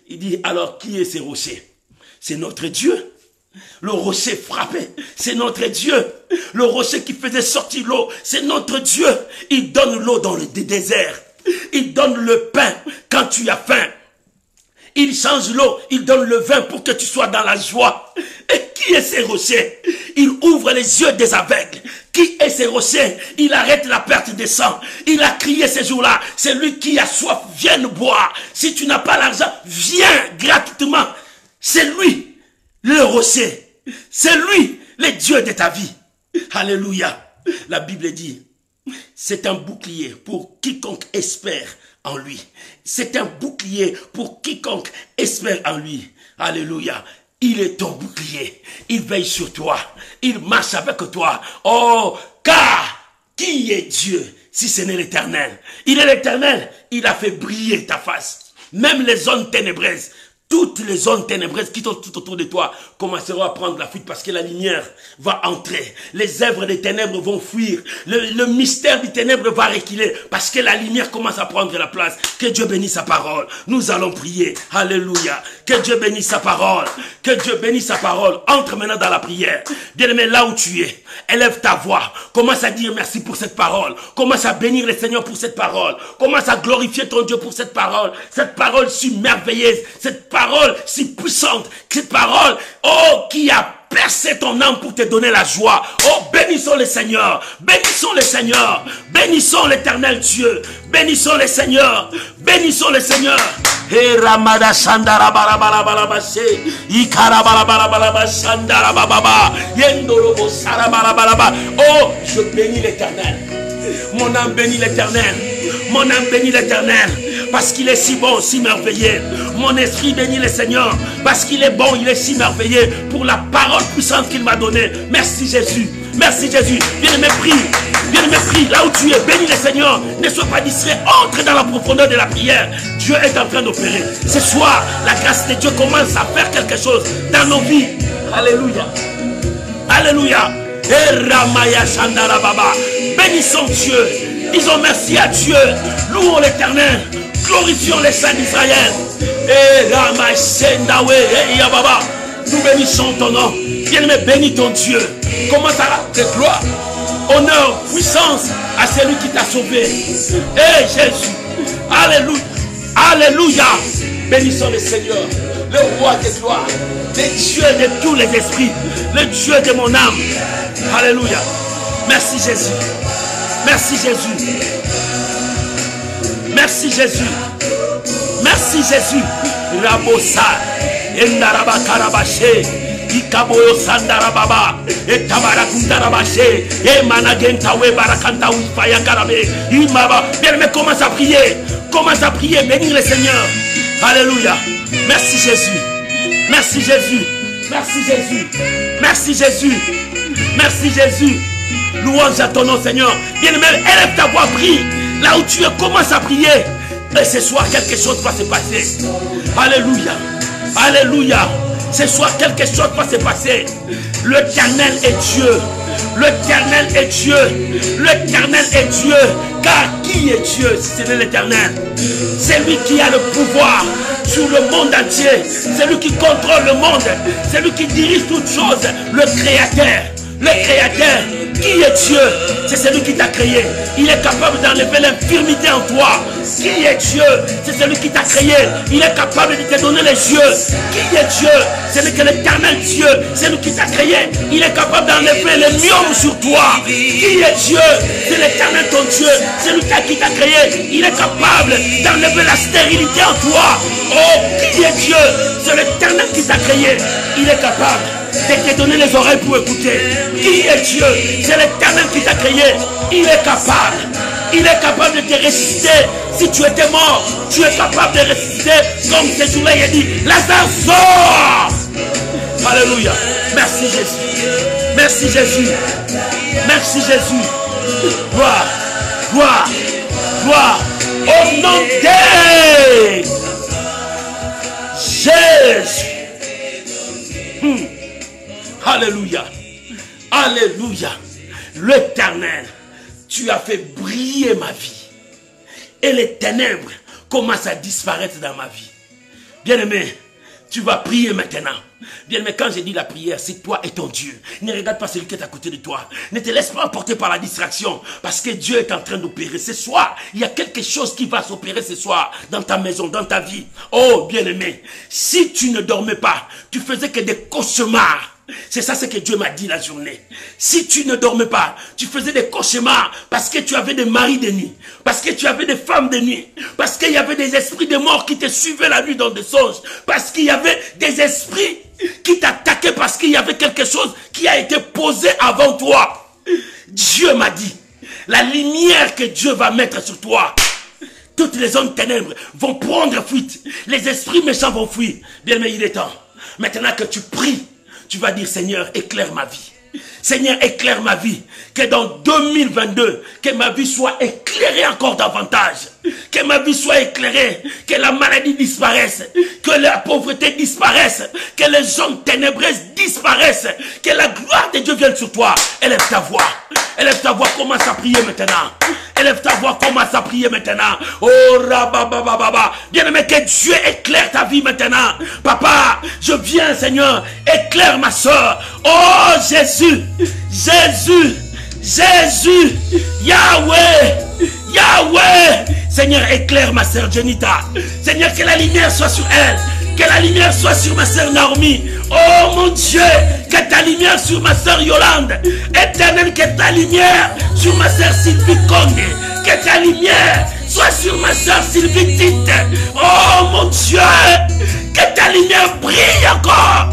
Il dit, alors qui est ce rocher? C'est notre Dieu. Le rocher frappé, c'est notre Dieu. Le rocher qui faisait sortir l'eau, c'est notre Dieu. Il donne l'eau dans le désert. Il donne le pain quand tu as faim. Il change l'eau, il donne le vin pour que tu sois dans la joie. Et qui est ce rocher? Il ouvre les yeux des aveugles. Qui est ce rocher? Il arrête la perte de sang. Il a crié ces jours-là. C'est lui qui a soif, viens boire. Si tu n'as pas l'argent, viens gratuitement. C'est lui, le rocher. C'est lui, le Dieu de ta vie. Alléluia. La Bible dit, c'est un bouclier pour quiconque espère en lui. C'est un bouclier pour quiconque espère en lui. Alléluia. Il est ton bouclier. Il veille sur toi. Il marche avec toi. Oh, car qui est Dieu si ce n'est l'Éternel? Il est l'Éternel. Il a fait briller ta face. Même les zones ténébreuses. Toutes les zones ténébreuses qui sont tout autour de toi commenceront à prendre la fuite parce que la lumière va entrer. Les œuvres des ténèbres vont fuir. Le mystère des ténèbres va reculer parce que la lumière commence à prendre la place. Que Dieu bénisse sa parole. Nous allons prier. Alléluia. Que Dieu bénisse sa parole. Que Dieu bénisse sa parole. Entre maintenant dans la prière. Bien-aimé, là où tu es, élève ta voix. Commence à dire merci pour cette parole. Commence à bénir le Seigneur pour cette parole. Commence à glorifier ton Dieu pour cette parole. Cette parole si merveilleuse. Cette parole si puissante, cette parole, oh, qui a percé ton âme pour te donner la joie. Oh, bénissons le Seigneur, bénissons le Seigneur, bénissons l'Éternel Dieu, bénissons le Seigneur, bénissons le Seigneur. Oh, je bénis l'Éternel. Mon âme bénit l'Éternel. Mon âme bénit l'Éternel. Parce qu'il est si bon, si merveilleux. Mon esprit bénit le Seigneur. Parce qu'il est bon, il est si merveilleux. Pour la parole puissante qu'il m'a donnée. Merci Jésus. Merci Jésus. Bien-aimé, prie. Bien-aimé, prie. Là où tu es, bénis le Seigneur. Ne sois pas distrait. Entre dans la profondeur de la prière. Dieu est en train d'opérer. Ce soir, la grâce de Dieu commence à faire quelque chose dans nos vies. Alléluia. Alléluia. Bénissons Dieu. Disons merci à Dieu. Louons l'Éternel. Glorifions les saints d'Israël. Nous bénissons ton nom. Bien-aimé, bénis ton Dieu. Commence à te gloire. Honneur, puissance à celui qui t'a sauvé. Jésus. Alléluia. Alléluia. Bénissons le Seigneur, le roi des gloires, le Dieu de tous les esprits, le Dieu de mon âme. Alléluia. Merci Jésus. Merci Jésus. Merci Jésus. Merci Jésus. Rabosa. Endaraba karabashe. Ikaboyo sandarababa. Etabarakundarabache. Emanagenta we barakanta wifaya karabe. Imaba. Bien-aimé, commence à prier. Commence à prier. Bénir le Seigneur. Alléluia. Merci Jésus. Merci Jésus. Merci Jésus. Merci Jésus. Merci Jésus. Louange à ton nom, Seigneur. Bien-aimé, élève ta voix, prie. Là où tu es, commence à prier. Et ce soir, quelque chose va se passer. Alléluia. Alléluia. Ce soir, quelque chose va se passer. L'Éternel est Dieu. L'Éternel est Dieu. L'Éternel est Dieu. Car qui est Dieu si ce n'est l'Éternel? C'est lui qui a le pouvoir sur le monde entier. C'est lui qui contrôle le monde. C'est lui qui dirige toutes choses. Le Créateur. le Créateur. Qui est Dieu? C'est celui qui t'a créé. Il est capable d'enlever l'infirmité en toi. Qui est Dieu? C'est celui qui t'a créé. Il est capable de te donner les yeux. Qui est Dieu? C'est l'Éternel Dieu. C'est lui qui t'a créé. Il est capable d'enlever les myomes sur toi. Qui est Dieu? C'est l'Éternel ton Dieu. C'est lui qui t'a créé. Il est capable d'enlever la stérilité en toi. Oh, qui est Dieu? C'est l'Éternel qui t'a créé. Il est capable de te donner les oreilles pour écouter. Qui est Dieu? C'est l'Éternel qui t'a créé. Il est capable. Il est capable de te ressusciter. Si tu étais mort, tu es capable de ressusciter. Comme ce jour-là, il a dit, Lazare sort. Alléluia. Merci Jésus. Merci Jésus. Merci Jésus. Gloire. Gloire. Gloire. Au nom de Jésus. Alléluia. Alléluia. L'Éternel, tu as fait briller ma vie. Et les ténèbres commencent à disparaître dans ma vie. Bien-aimé, tu vas prier maintenant. Bien-aimé, quand je dis la prière, c'est toi et ton Dieu. Ne regarde pas celui qui est à côté de toi. Ne te laisse pas emporter par la distraction. Parce que Dieu est en train d'opérer. Ce soir, il y a quelque chose qui va s'opérer ce soir. Dans ta maison, dans ta vie. Oh, bien-aimé, si tu ne dormais pas, tu faisais que des cauchemars. C'est ça ce que Dieu m'a dit la journée. Si tu ne dormais pas, tu faisais des cauchemars parce que tu avais des maris de nuit, parce que tu avais des femmes de nuit, parce qu'il y avait des esprits de mort qui te suivaient la nuit dans des songes, parce qu'il y avait des esprits qui t'attaquaient parce qu'il y avait quelque chose qui a été posé avant toi. Dieu m'a dit, la lumière que Dieu va mettre sur toi, toutes les zones ténèbres vont prendre fuite. Les esprits méchants vont fuir. Bien, mais il est temps. Maintenant que tu pries, tu vas dire, Seigneur, éclaire ma vie. Seigneur, éclaire ma vie. Que dans 2022, que ma vie soit éclairée encore davantage. Que ma vie soit éclairée. Que la maladie disparaisse. Que la pauvreté disparaisse. Que les zones ténébreuses disparaissent. Que la gloire de Dieu vienne sur toi. Élève ta voix. Élève ta voix, commence à prier maintenant. Élève ta voix, commence à prier maintenant. Oh, rababababa. Bien-aimé, que Dieu éclaire ta vie maintenant. Papa, je viens, Seigneur, éclaire ma soeur. Oh, Jésus, Jésus, Jésus, Yahweh, Yahweh. Seigneur, éclaire ma soeur Jenita. Seigneur, que la lumière soit sur elle. Que la lumière soit sur ma soeur Naomi. Oh mon Dieu, que ta lumière sur ma soeur Yolande. Éternel, que ta lumière sur ma soeur Sylvie Conde. Que ta lumière soit sur ma soeur Sylvie Tite. Oh mon Dieu, que ta lumière brille encore.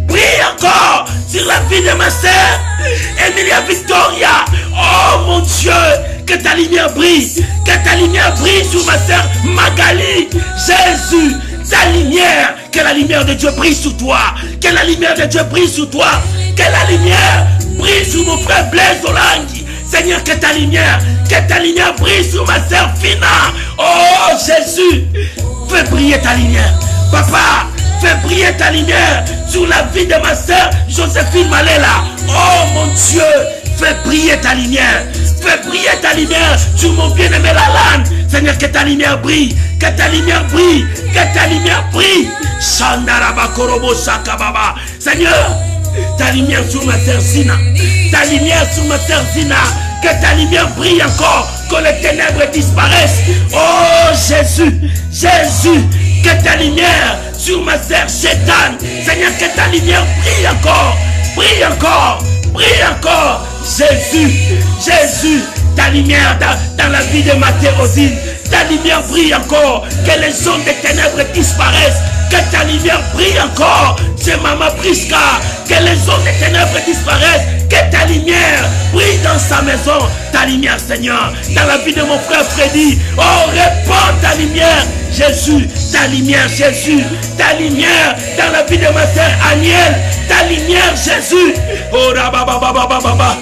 Brille encore sur la vie de ma soeur Emilia Victoria. Oh mon Dieu, que ta lumière brille. Que ta lumière brille sur ma soeur Magali. Jésus, ta lumière, que la lumière de Dieu brille sur toi. Que la lumière de Dieu brille sur toi. Que la lumière brille sur mon frère Blaise Olangi. Seigneur, que ta lumière brille sur ma soeur Fina. Oh Jésus, fais briller ta lumière. Papa, fais briller ta lumière sur la vie de ma soeur Joséphine Malela. Oh mon Dieu, fais briller ta lumière. Fais briller ta lumière sur mon bien-aimé Lalan. Seigneur, que ta lumière brille. Que ta lumière brille. Que ta lumière brille. Shandarabakorobo Sakababa. Seigneur, ta lumière sur ma sœur Zina. Ta lumière sur ma sœur Zina. Que ta lumière brille encore. Que les ténèbres disparaissent. Oh Jésus, Jésus, que ta lumière sur ma sœur Chétan. Seigneur, que ta lumière brille encore. Brille encore. Brille encore. Jésus, Jésus, ta lumière dans la vie de ma Théosine. Ta lumière brille encore. Que les zones des ténèbres disparaissent. Que ta lumière brille encore. C'est Maman Prisca. Que les zones des ténèbres disparaissent. Que ta lumière brille dans sa maison. Ta lumière, Seigneur, dans la vie de mon frère Freddy. Oh, répands ta lumière. Jésus, ta lumière, Jésus, ta lumière dans la vie de ma sœur Aniel, ta lumière, Jésus. Oh, rabababababa,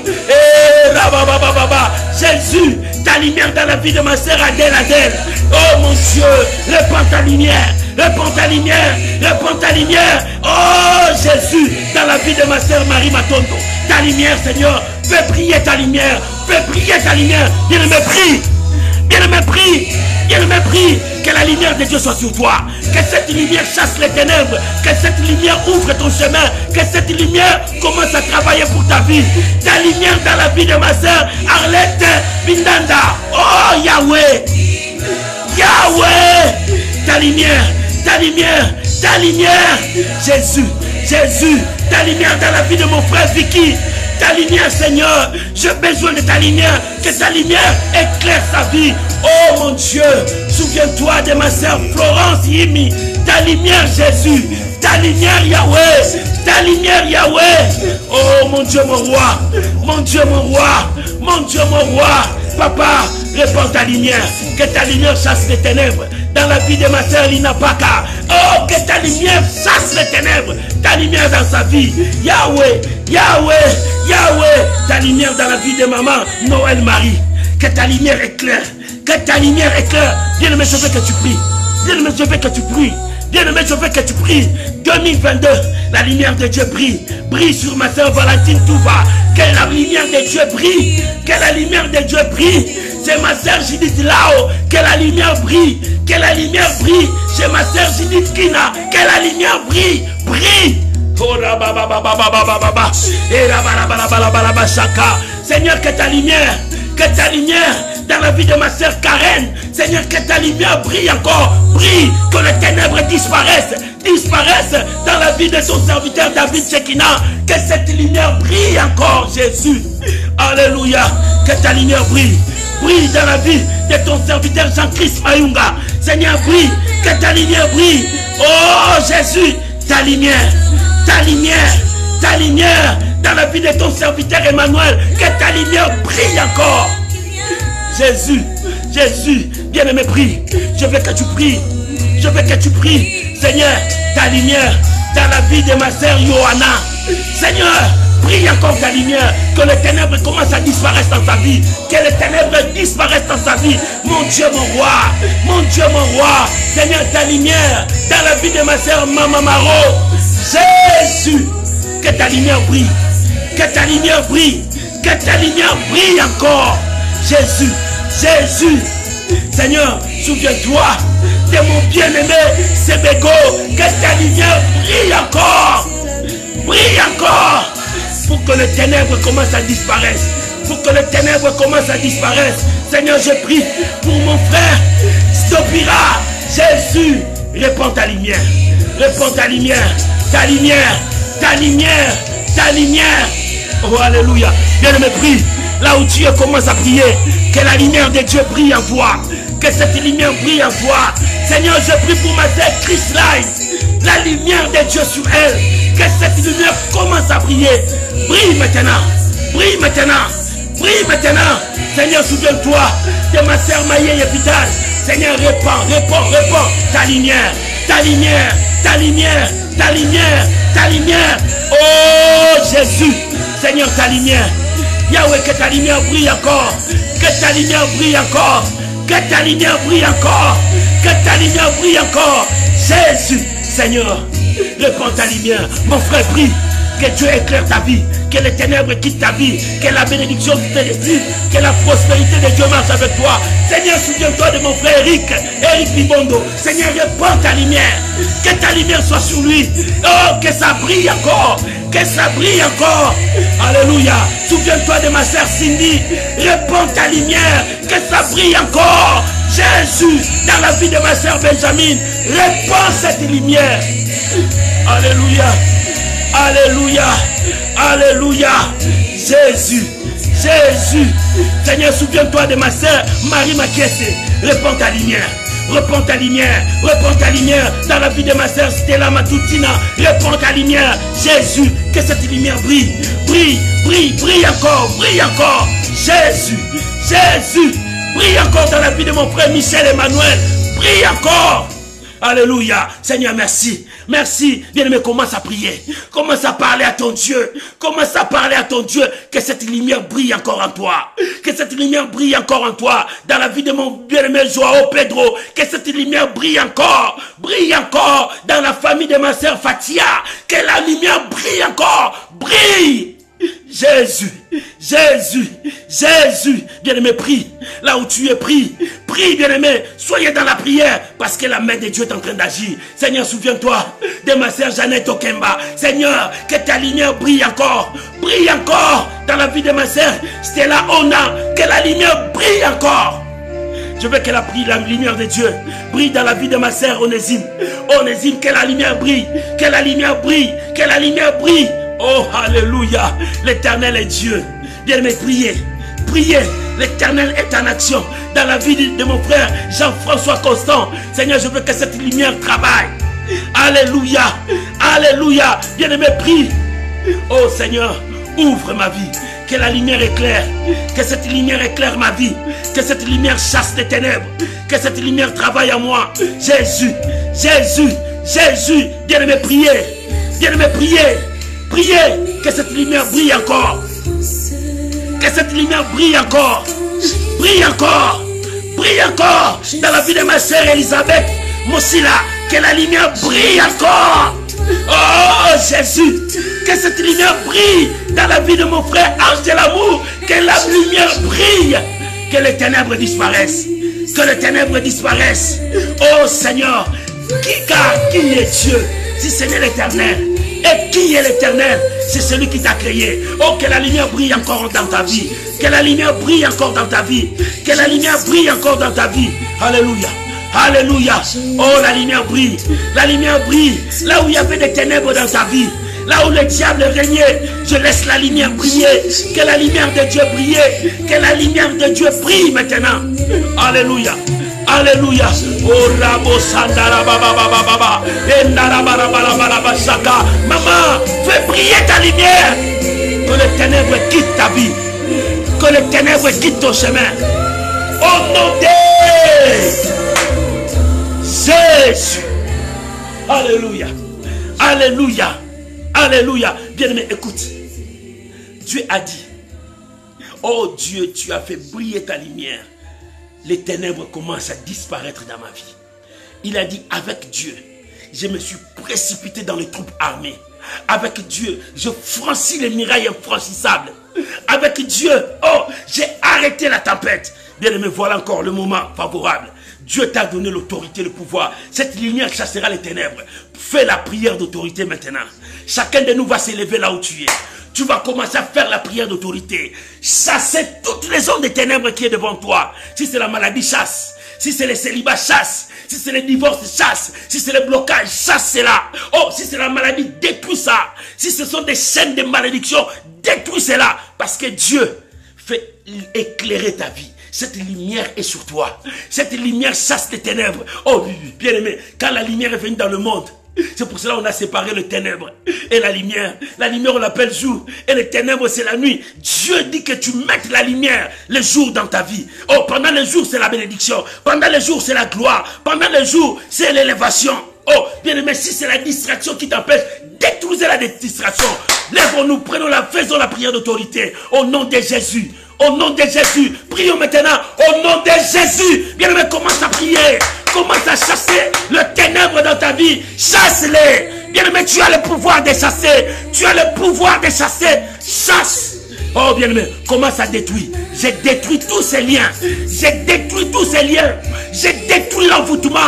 rababababa, Jésus, ta lumière dans la vie de ma sœur Adèle. Oh mon Dieu, répands ta lumière, répands ta lumière, répands ta lumière. Oh Jésus, dans la vie de ma sœur Marie Matondo, ta lumière, Seigneur, fais briller ta lumière, fais briller ta lumière. Bien-aimé, prie, bien-aimé, prie, bien-aimé, prie. Que la lumière de Dieu soit sur toi. Que cette lumière chasse les ténèbres. Que cette lumière ouvre ton chemin. Que cette lumière commence à travailler pour ta vie. Ta lumière dans la vie de ma soeur Arlette Bindanda. Oh Yahweh. Yahweh. Ta lumière. Ta lumière. Ta lumière. Jésus. Jésus. Ta lumière dans la vie de mon frère Vicky. Ta lumière, Seigneur, j'ai besoin de ta lumière, que ta lumière éclaire sa vie. Oh mon Dieu, souviens-toi de ma soeur Florence Yimi. Ta lumière, Jésus, ta lumière, Yahweh, ta lumière, Yahweh. Oh mon Dieu, mon roi, mon Dieu, mon roi, mon Dieu, mon roi. Papa, répands ta lumière, que ta lumière chasse les ténèbres dans la vie de ma soeur Lina Baka. Oh, que ta lumière chasse les ténèbres, ta lumière dans sa vie. Yahweh, Yahweh, Yahweh, ta lumière dans la vie de maman Noël Marie. Que ta lumière éclaire, que ta lumière éclaire. Bien-aimé, je veux que tu pries. Bien-aimé, je veux que tu pries. Bien-aimé, je veux que tu pries. 2022, la lumière de Dieu brille. Brille sur ma soeur Valentine Touva. Que la lumière de Dieu brille. Que la lumière de Dieu brille. C'est ma soeur Judith Lao. Que la lumière brille. Que la lumière brille. C'est ma soeur Judith Kina. Que la lumière brille. Brille. Seigneur, que ta lumière dans la vie de ma soeur Karen. Seigneur, que ta lumière brille encore. Brille, que les ténèbres disparaissent dans la vie de ton serviteur David Shekina. Que cette lumière brille encore, Jésus. Alléluia. Que ta lumière brille. Brille dans la vie de ton serviteur Jean-Christ Mayunga. Seigneur, brille. Que ta lumière brille. Oh Jésus, ta lumière. Ta lumière, ta lumière dans la vie de ton serviteur Emmanuel, que ta lumière brille encore. Jésus, Jésus, bien-aimé, prie. Je veux que tu pries. Je veux que tu pries. Seigneur, ta lumière dans la vie de ma sœur Johanna. Seigneur, brille encore ta lumière. Que les ténèbres commencent à disparaître dans sa vie. Que les ténèbres disparaissent dans sa vie. Mon Dieu, mon roi. Mon Dieu, mon roi. Seigneur, ta lumière dans la vie de ma sœur Mama Maro. Jésus, que ta lumière brille, que ta lumière brille, que ta lumière brille encore. Jésus, Jésus, Seigneur, souviens-toi de mon bien-aimé Sebego, que ta lumière brille encore, pour que les ténèbres commencent à disparaître, pour que les ténèbres commencent à disparaître. Seigneur, je prie pour mon frère Stopira. Jésus, répands ta lumière, répands ta lumière. Ta lumière, ta lumière, ta lumière. Oh, alléluia. Bien-aimé, prie. Là où tu es, commence à prier. Que la lumière de Dieu brille en toi. Que cette lumière brille en toi. Seigneur, je prie pour ma sœur Chris Line. La lumière de Dieu sur elle. Que cette lumière commence à briller. Brille maintenant. Brille maintenant. Brille maintenant. Seigneur, souviens-toi de ma sœur Maïe Epital. Seigneur, répands ta lumière. Ta lumière, ta lumière. Ta lumière, ta lumière. Oh Jésus, Seigneur, ta lumière. Yahweh, que ta lumière brille encore. Que ta lumière brille encore. Que ta lumière brille encore. Que ta lumière brille encore. Jésus, Seigneur, répands ta lumière. Mon frère, prie. Que Dieu éclaire ta vie. Que les ténèbres quittent ta vie. Que la bénédiction te suive. Que la prospérité de Dieu marche avec toi. Seigneur, souviens-toi de mon frère Eric Bibondo. Seigneur, répands ta lumière. Que ta lumière soit sur lui. Oh, que ça brille encore. Que ça brille encore. Alléluia. Souviens-toi de ma sœur Cindy. Répands ta lumière. Que ça brille encore. Jésus, dans la vie de ma sœur Benjamin. Répands cette lumière. Alléluia. Alléluia, alléluia, Jésus, Jésus. Seigneur, souviens-toi de ma sœur Marie Makiese. Répands ta lumière, répands ta lumière, répands ta lumière dans la vie de ma sœur Stella Matutina. Répands ta lumière, Jésus, que cette lumière brille, brille, brille, brille encore, Jésus, Jésus, brille encore dans la vie de mon frère Michel Emmanuel, brille encore. Alléluia. Seigneur, merci. Merci. Bien-aimé, commence à prier. Commence à parler à ton Dieu. Commence à parler à ton Dieu. Que cette lumière brille encore en toi. Que cette lumière brille encore en toi. Dans la vie de mon bien-aimé Joao Pedro. Que cette lumière brille encore. Brille encore dans la famille de ma sœur Fatia. Que la lumière brille encore. Brille. Jésus, Jésus, Jésus. Bien-aimé, prie. Là où tu es, prie. Prie, bien-aimé. Soyez dans la prière parce que la main de Dieu est en train d'agir. Seigneur, souviens-toi de ma sœur Jeannette Okemba. Seigneur, que ta lumière brille encore. Brille encore dans la vie de ma sœur Stella Ona. Que la lumière brille encore. Je veux que la lumière de Dieu brille dans la vie de ma sœur Onésime. Onésime, que la lumière brille. Que la lumière brille. Que la lumière brille. Oh, alléluia. L'Éternel est Dieu. Bien-aimé, priez. Priez. L'Éternel est en action dans la vie de mon frère Jean-François Constant. Seigneur, je veux que cette lumière travaille. Alléluia. Alléluia. Bien-aimé, prie. Oh Seigneur, ouvre ma vie. Que la lumière éclaire. Que cette lumière éclaire ma vie. Que cette lumière chasse les ténèbres. Que cette lumière travaille en moi. Jésus, Jésus, Jésus. Bien-aimé, priez. Bien-aimé, priez. Priez. Que cette lumière brille encore. Que cette lumière brille encore. Brille encore. Brille encore. Dans la vie de ma sœur Elisabeth Mossila. Que la lumière brille encore. Oh Jésus. Que cette lumière brille dans la vie de mon frère Ange de l'amour. Que la lumière brille. Que les ténèbres disparaissent. Que les ténèbres disparaissent. Oh Seigneur. Qui est Dieu si ce n'est l'Éternel? Et qui est l'Éternel? C'est celui qui t'a créé. Oh, que la lumière brille encore dans ta vie. Que la lumière brille encore dans ta vie. Que la lumière brille encore dans ta vie. Alléluia. Alléluia. Oh, la lumière brille. La lumière brille. Là où il y avait des ténèbres dans ta vie. Là où le diable régnait. Je laisse la lumière briller. Que la lumière de Dieu brille. Que la lumière de Dieu brille maintenant. Alléluia. Alléluia. Oh rabo sandara baba baba baba. Endara bara bara bara basaka. Maman, fais briller ta lumière. Que les ténèbres quittent ta vie. Que les ténèbres quittent ton chemin. Au nom de Jésus. Alléluia. Alléluia. Alléluia. Bien-aimé, écoute. Dieu a dit, oh Dieu, tu as fait briller ta lumière. Les ténèbres commencent à disparaître dans ma vie. Il a dit, avec Dieu, je me suis précipité dans les troupes armées. Avec Dieu, je franchis les murailles infranchissables. Avec Dieu, oh, j'ai arrêté la tempête. Bien aimé, voilà encore le moment favorable. Dieu t'a donné l'autorité, le pouvoir. Cette lumière chassera les ténèbres. Fais la prière d'autorité maintenant. Chacun de nous va s'élever là où tu es. Tu vas commencer à faire la prière d'autorité. Chasser toutes les ondes des ténèbres qui est devant toi. Si c'est la maladie, chasse. Si c'est le célibat, chasse. Si c'est le divorce, chasse. Si c'est le blocage, chasse cela. Oh, si c'est la maladie, détruis ça. Si ce sont des chaînes de malédiction, détruis cela. Parce que Dieu fait éclairer ta vie. Cette lumière est sur toi. Cette lumière chasse les ténèbres. Oh, bien aimé, quand la lumière est venue dans le monde, c'est pour cela qu'on a séparé les ténèbres et la lumière. La lumière, on l'appelle jour. Et les ténèbres, c'est la nuit. Dieu dit que tu mettes la lumière le jour dans ta vie. Oh, pendant le jour, c'est la bénédiction. Pendant le jour, c'est la gloire. Pendant le jour, c'est l'élévation. Oh, bien aimé, si c'est la distraction qui t'empêche, détruisez la distraction. Lèvons-nous, prenons faisons la prière d'autorité. Au nom de Jésus. Au nom de Jésus. Prions maintenant. Au nom de Jésus. Bien aimé, commence à prier. Commence à chasser le ténèbre dans ta vie. Chasse-les. Bien-aimé, tu as le pouvoir de chasser. Tu as le pouvoir de chasser. Chasse. Oh, bien-aimé, commence à détruire. J'ai détruit tous ces liens. J'ai détruit tous ces liens. J'ai détruit l'envoûtement.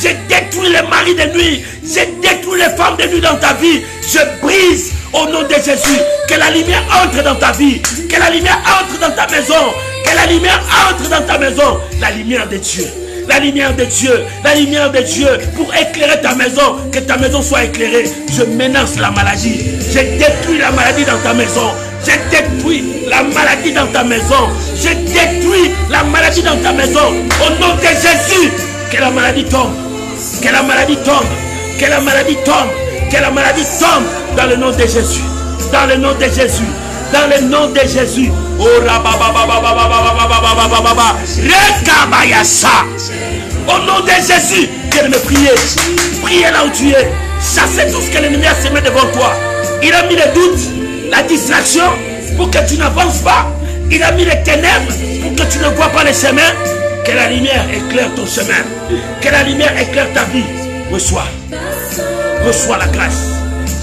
J'ai détruit les maris de nuit. J'ai détruit les femmes de nuit dans ta vie. Je brise au nom de Jésus. Que la lumière entre dans ta vie. Que la lumière entre dans ta maison. Que la lumière entre dans ta maison. La lumière de Dieu. La lumière de Dieu, la lumière de Dieu pour éclairer ta maison, que ta maison soit éclairée. Je menace la maladie. J'ai détruit la maladie dans ta maison. J'ai détruit la maladie dans ta maison. J'ai détruit la maladie dans ta maison. Au nom de Jésus, que la maladie tombe. Que la maladie tombe. Que la maladie tombe. Que la maladie tombe dans le nom de Jésus. Dans le nom de Jésus. Dans le nom de Jésus. Oh au nom de Jésus, viens me prier. Priez là où tu es. Chassez tout ce que l'ennemi a semé devant toi. Il a mis les doutes, la distraction pour que tu n'avances pas. Il a mis les ténèbres pour que tu ne vois pas les chemins. Que la lumière éclaire ton chemin. Que la lumière éclaire ta vie. Reçois. Reçois la grâce.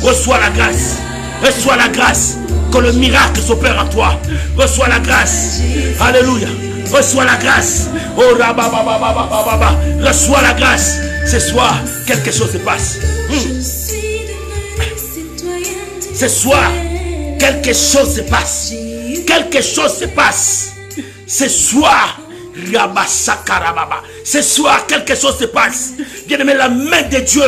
Reçois la grâce. Reçois la grâce. Que le miracle s'opère en toi. Reçois la grâce. Alléluia. Reçois la grâce. Oh, rababababababa. Reçois la grâce. Ce soir, quelque chose se passe. Ce soir, quelque chose se passe. Quelque chose se passe. Ce soir, ce soir, quelque chose se passe. Bien-aimé, la main de Dieu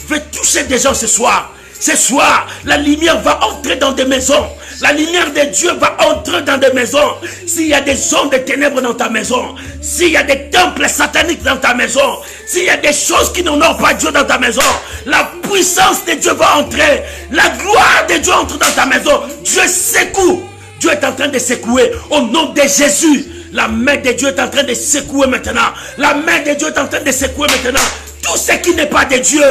veut toucher des gens ce soir. Ce soir, la lumière va entrer dans des maisons. La lumière de Dieu va entrer dans des maisons. S'il y a des zones de ténèbres dans ta maison, s'il y a des temples sataniques dans ta maison, s'il y a des choses qui n'honorent pas Dieu dans ta maison, la puissance de Dieu va entrer. La gloire de Dieu entre dans ta maison. Dieu secoue. Dieu est en train de secouer au nom de Jésus. La main de Dieu est en train de secouer maintenant. La main de Dieu est en train de secouer maintenant. Tout ce qui n'est pas de Dieu.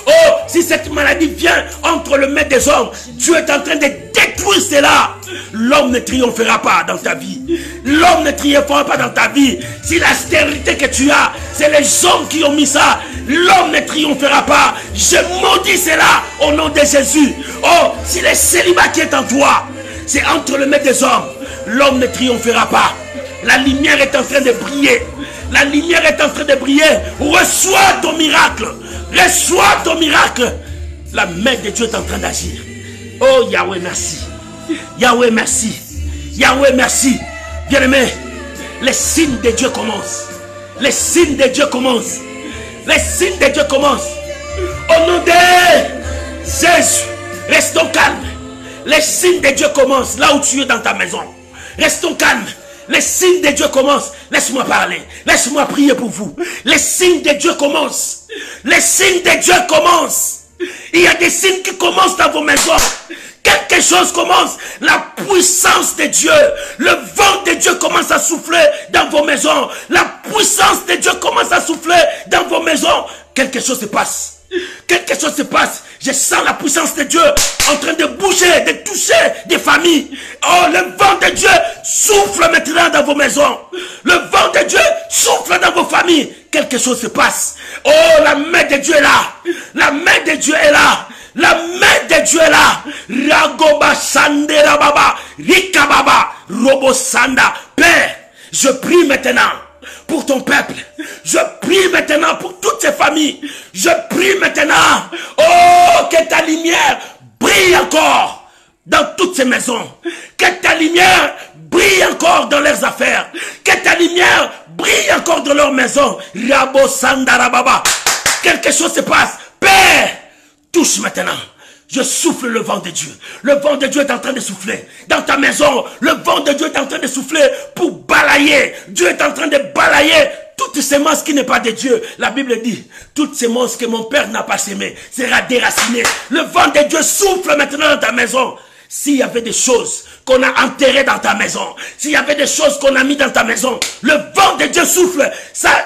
Oh, si cette maladie vient entre les mains des hommes, Dieu est en train de détruire cela. L'homme ne triomphera pas dans ta vie. L'homme ne triomphera pas dans ta vie. Si la stérilité que tu as, c'est les hommes qui ont mis ça, l'homme ne triomphera pas. Je maudis cela au nom de Jésus. Oh, si le célibat qui est en toi, c'est entre les mains des hommes, l'homme ne triomphera pas. La lumière est en train de briller. La lumière est en train de briller. Reçois ton miracle. Reçois ton miracle. La main de Dieu est en train d'agir. Oh Yahweh, merci. Yahweh, merci. Yahweh, merci. Bien-aimé, les signes de Dieu commencent. Les signes de Dieu commencent. Les signes de Dieu commencent. Au nom de Jésus, restons calmes. Les signes de Dieu commencent là où tu es dans ta maison. Restons calmes. Les signes de Dieu commencent. Laisse-moi parler. Laisse-moi prier pour vous. Les signes de Dieu commencent. Les signes de Dieu commencent. Il y a des signes qui commencent dans vos maisons. Quelque chose commence. La puissance de Dieu. Le vent de Dieu commence à souffler dans vos maisons. La puissance de Dieu commence à souffler dans vos maisons. Quelque chose se passe. Quelque chose se passe. Je sens la puissance de Dieu en train de bouger, de toucher des familles. Oh, le vent de Dieu souffle maintenant dans vos maisons. Le vent de Dieu souffle dans vos familles. Quelque chose se passe. Oh, la main de Dieu est là. La main de Dieu est là. La main de Dieu est là. Ragoba Sandera Baba, Rikababa, Robo Sanda. Père, je prie maintenant pour ton peuple. Je prie maintenant pour toutes ces familles. Je prie maintenant. Oh, que ta lumière brille encore dans toutes ces maisons. Que ta lumière brille encore dans leurs affaires. Que ta lumière brille encore dans leurs maisons. Rabo Sandarababa. Quelque chose se passe. Père, touche maintenant. Je souffle le vent de Dieu. Le vent de Dieu est en train de souffler. Dans ta maison, le vent de Dieu est en train de souffler pour balayer. Dieu est en train de balayer toutes ces semences qui n'est pas de Dieu. La Bible dit, toutes ces semences que mon Père n'a pas semées sera déracinée. Le vent de Dieu souffle maintenant dans ta maison. S'il y avait des choses qu'on a enterrées dans ta maison, s'il y avait des choses qu'on a mis dans ta maison, le vent de Dieu souffle. Ça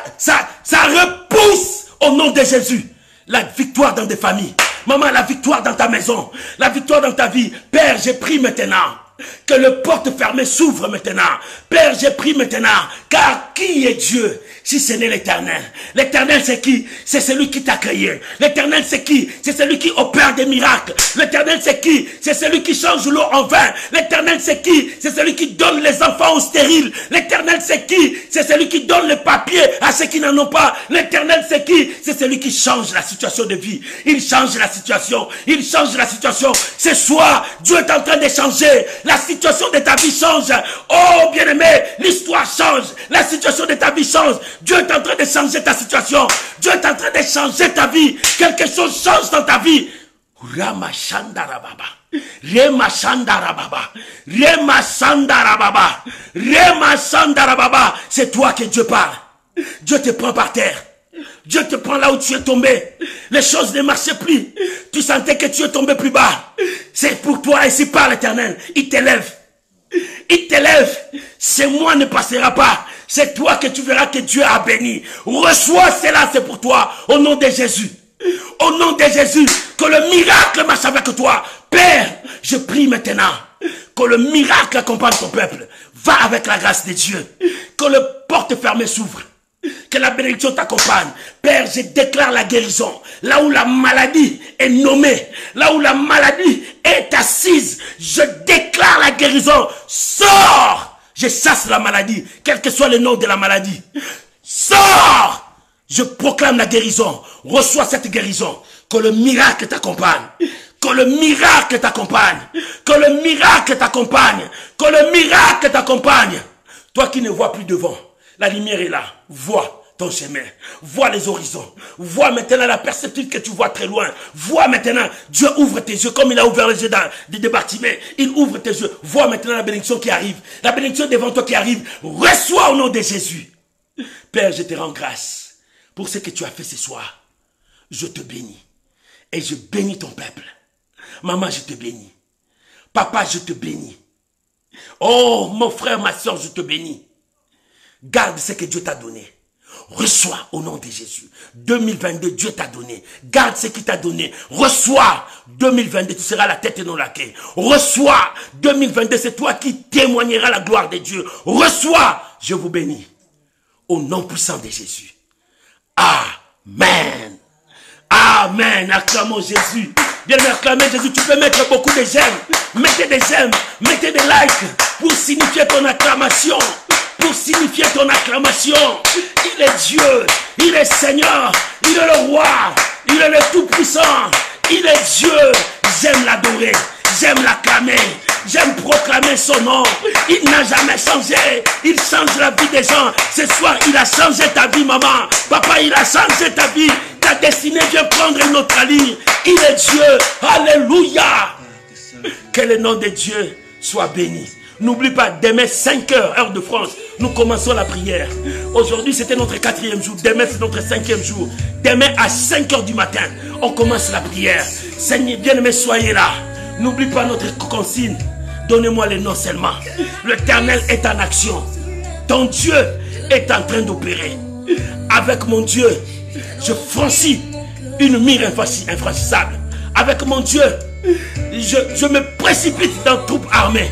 repousse au nom de Jésus. La victoire dans des familles. Maman, la victoire dans ta maison. La victoire dans ta vie. Père, j'ai pris maintenant que le porte fermée s'ouvre maintenant. Père, j'ai pris maintenant. Car qui est Dieu si ce n'est l'Éternel? L'Éternel, c'est qui? C'est celui qui t'a créé. L'Éternel, c'est qui? C'est celui qui opère des miracles. L'Éternel, c'est qui? C'est celui qui change l'eau en vin. L'Éternel, c'est qui? C'est celui qui donne les enfants aux stériles. L'Éternel, c'est qui? C'est celui qui donne les papiers à ceux qui n'en ont pas. L'Éternel, c'est qui? C'est celui qui change la situation de vie. Il change la situation. Il change la situation. Ce soir, Dieu est en train de changer. La situation de ta vie change. Oh, bien-aimé, l'histoire change. La situation de ta vie change. Dieu est en train de changer ta situation. Dieu est en train de changer ta vie. Quelque chose change dans ta vie. Ramashandarababa. Remashandarababa. Remashandarababa. Remashandarababa. C'est toi que Dieu parle. Dieu te prend par terre. Dieu te prend là où tu es tombé. Les choses ne marchaient plus. Tu sentais que tu es tombé plus bas. C'est pour toi ainsi par l'Éternel. Il t'élève. Il t'élève. C'est moi ne passera pas. C'est toi que tu verras que Dieu a béni. Reçois cela, c'est pour toi. Au nom de Jésus. Au nom de Jésus. Que le miracle marche avec toi. Père, je prie maintenant. Que le miracle accompagne ton peuple. Va avec la grâce de Dieu. Que le porte fermée s'ouvre. Que la bénédiction t'accompagne. Père, je déclare la guérison. Là où la maladie est nommée. Là où la maladie est assise, je déclare la guérison. Sors! Je chasse la maladie, quel que soit le nom de la maladie. Sors! Je proclame la guérison. Reçois cette guérison. Que le miracle t'accompagne. Que le miracle t'accompagne. Que le miracle t'accompagne. Que le miracle t'accompagne. Toi qui ne vois plus devant, la lumière est là. Vois ton chemin. Vois les horizons. Vois maintenant la perspective que tu vois très loin. Vois maintenant, Dieu ouvre tes yeux comme il a ouvert les yeux de Bartimée. Il ouvre tes yeux. Vois maintenant la bénédiction qui arrive. La bénédiction devant toi qui arrive. Reçois au nom de Jésus. Père, je te rends grâce pour ce que tu as fait ce soir. Je te bénis. Et je bénis ton peuple. Maman, je te bénis. Papa, je te bénis. Oh, mon frère, ma soeur, je te bénis. Garde ce que Dieu t'a donné. Reçois au nom de Jésus. 2022, Dieu t'a donné. Garde ce qu'il t'a donné. Reçois. 2022, tu seras la tête et non la queue. Reçois. 2022, c'est toi qui témoigneras la gloire de Dieu. Reçois. Je vous bénis. Au nom puissant de Jésus. Amen. Amen. Acclamons Jésus. Bien acclamer Jésus. Tu peux mettre beaucoup de j'aime. Mettez des j'aime. Mettez des likes pour signifier ton acclamation. Pour signifier ton acclamation. Il est Dieu. Il est Seigneur. Il est le roi. Il est le Tout-Puissant. Il est Dieu. J'aime l'adorer. J'aime l'acclamer. J'aime proclamer son nom. Il n'a jamais changé. Il change la vie des gens. Ce soir, il a changé ta vie, maman. Papa, il a changé ta vie. Ta destinée vient prendre une autre allure. Il est Dieu. Alléluia. Que le nom de Dieu soit béni. N'oublie pas, demain 5 h, heure de France, nous commençons la prière. Aujourd'hui, c'était notre 4e jour. Demain, c'est notre 5e jour. Demain, à 5 h du matin, on commence la prière. Seigneur, bien-aimé, soyez là. N'oublie pas notre consigne. Donnez-moi les noms seulement. L'Éternel est en action. Ton Dieu est en train d'opérer. Avec mon Dieu, je franchis une mire infranchissable. Avec mon Dieu, je me précipite dans troupe armée.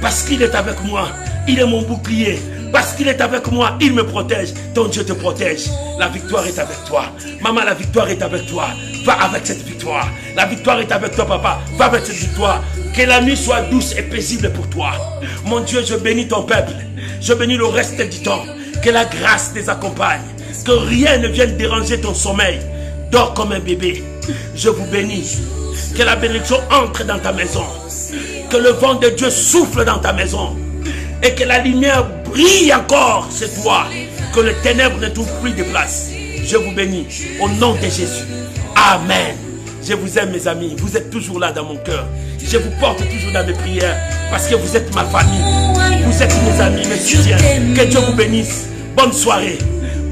Parce qu'il est avec moi, il est mon bouclier. Parce qu'il est avec moi, il me protège. Ton Dieu te protège. La victoire est avec toi. Maman, la victoire est avec toi. Va avec cette victoire. La victoire est avec toi, papa. Va avec cette victoire. Que la nuit soit douce et paisible pour toi. Mon Dieu, je bénis ton peuple. Je bénis le reste du temps. Que la grâce les accompagne. Que rien ne vienne déranger ton sommeil. Dors comme un bébé. Je vous bénis. Que la bénédiction entre dans ta maison. Que le vent de Dieu souffle dans ta maison. Et que la lumière brille encore chez toi. Que les ténèbres ne trouvent plus de place. Je vous bénis au nom de Jésus. Amen. Je vous aime, mes amis. Vous êtes toujours là dans mon cœur. Je vous porte toujours dans mes prières. Parce que vous êtes ma famille. Vous êtes mes amis, mes soutiens. Que Dieu vous bénisse. Bonne soirée.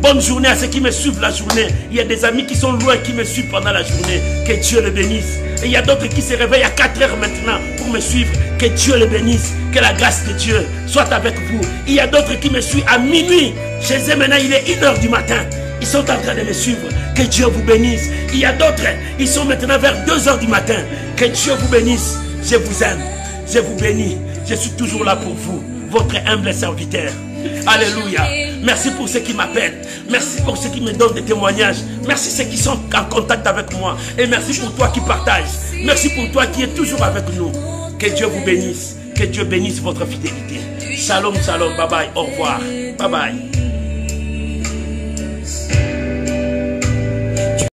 Bonne journée à ceux qui me suivent la journée. Il y a des amis qui sont loin qui me suivent pendant la journée. Que Dieu les bénisse. Et il y a d'autres qui se réveillent à 4 h maintenant pour me suivre. Que Dieu les bénisse. Que la grâce de Dieu soit avec vous. Il y a d'autres qui me suivent à minuit. Chez eux maintenant il est 1 h du matin. Ils sont en train de me suivre. Que Dieu vous bénisse. Il y a d'autres, ils sont maintenant vers 2 h du matin. Que Dieu vous bénisse. Je vous aime. Je vous bénis. Je suis toujours là pour vous. Votre humble serviteur. Alléluia. Merci pour ceux qui m'appellent. Merci pour ceux qui me donnent des témoignages. Merci ceux qui sont en contact avec moi. Et merci pour toi qui partage. Merci pour toi qui es toujours avec nous. Que Dieu vous bénisse. Que Dieu bénisse votre fidélité. Shalom, shalom. Bye bye. Au revoir. Bye bye.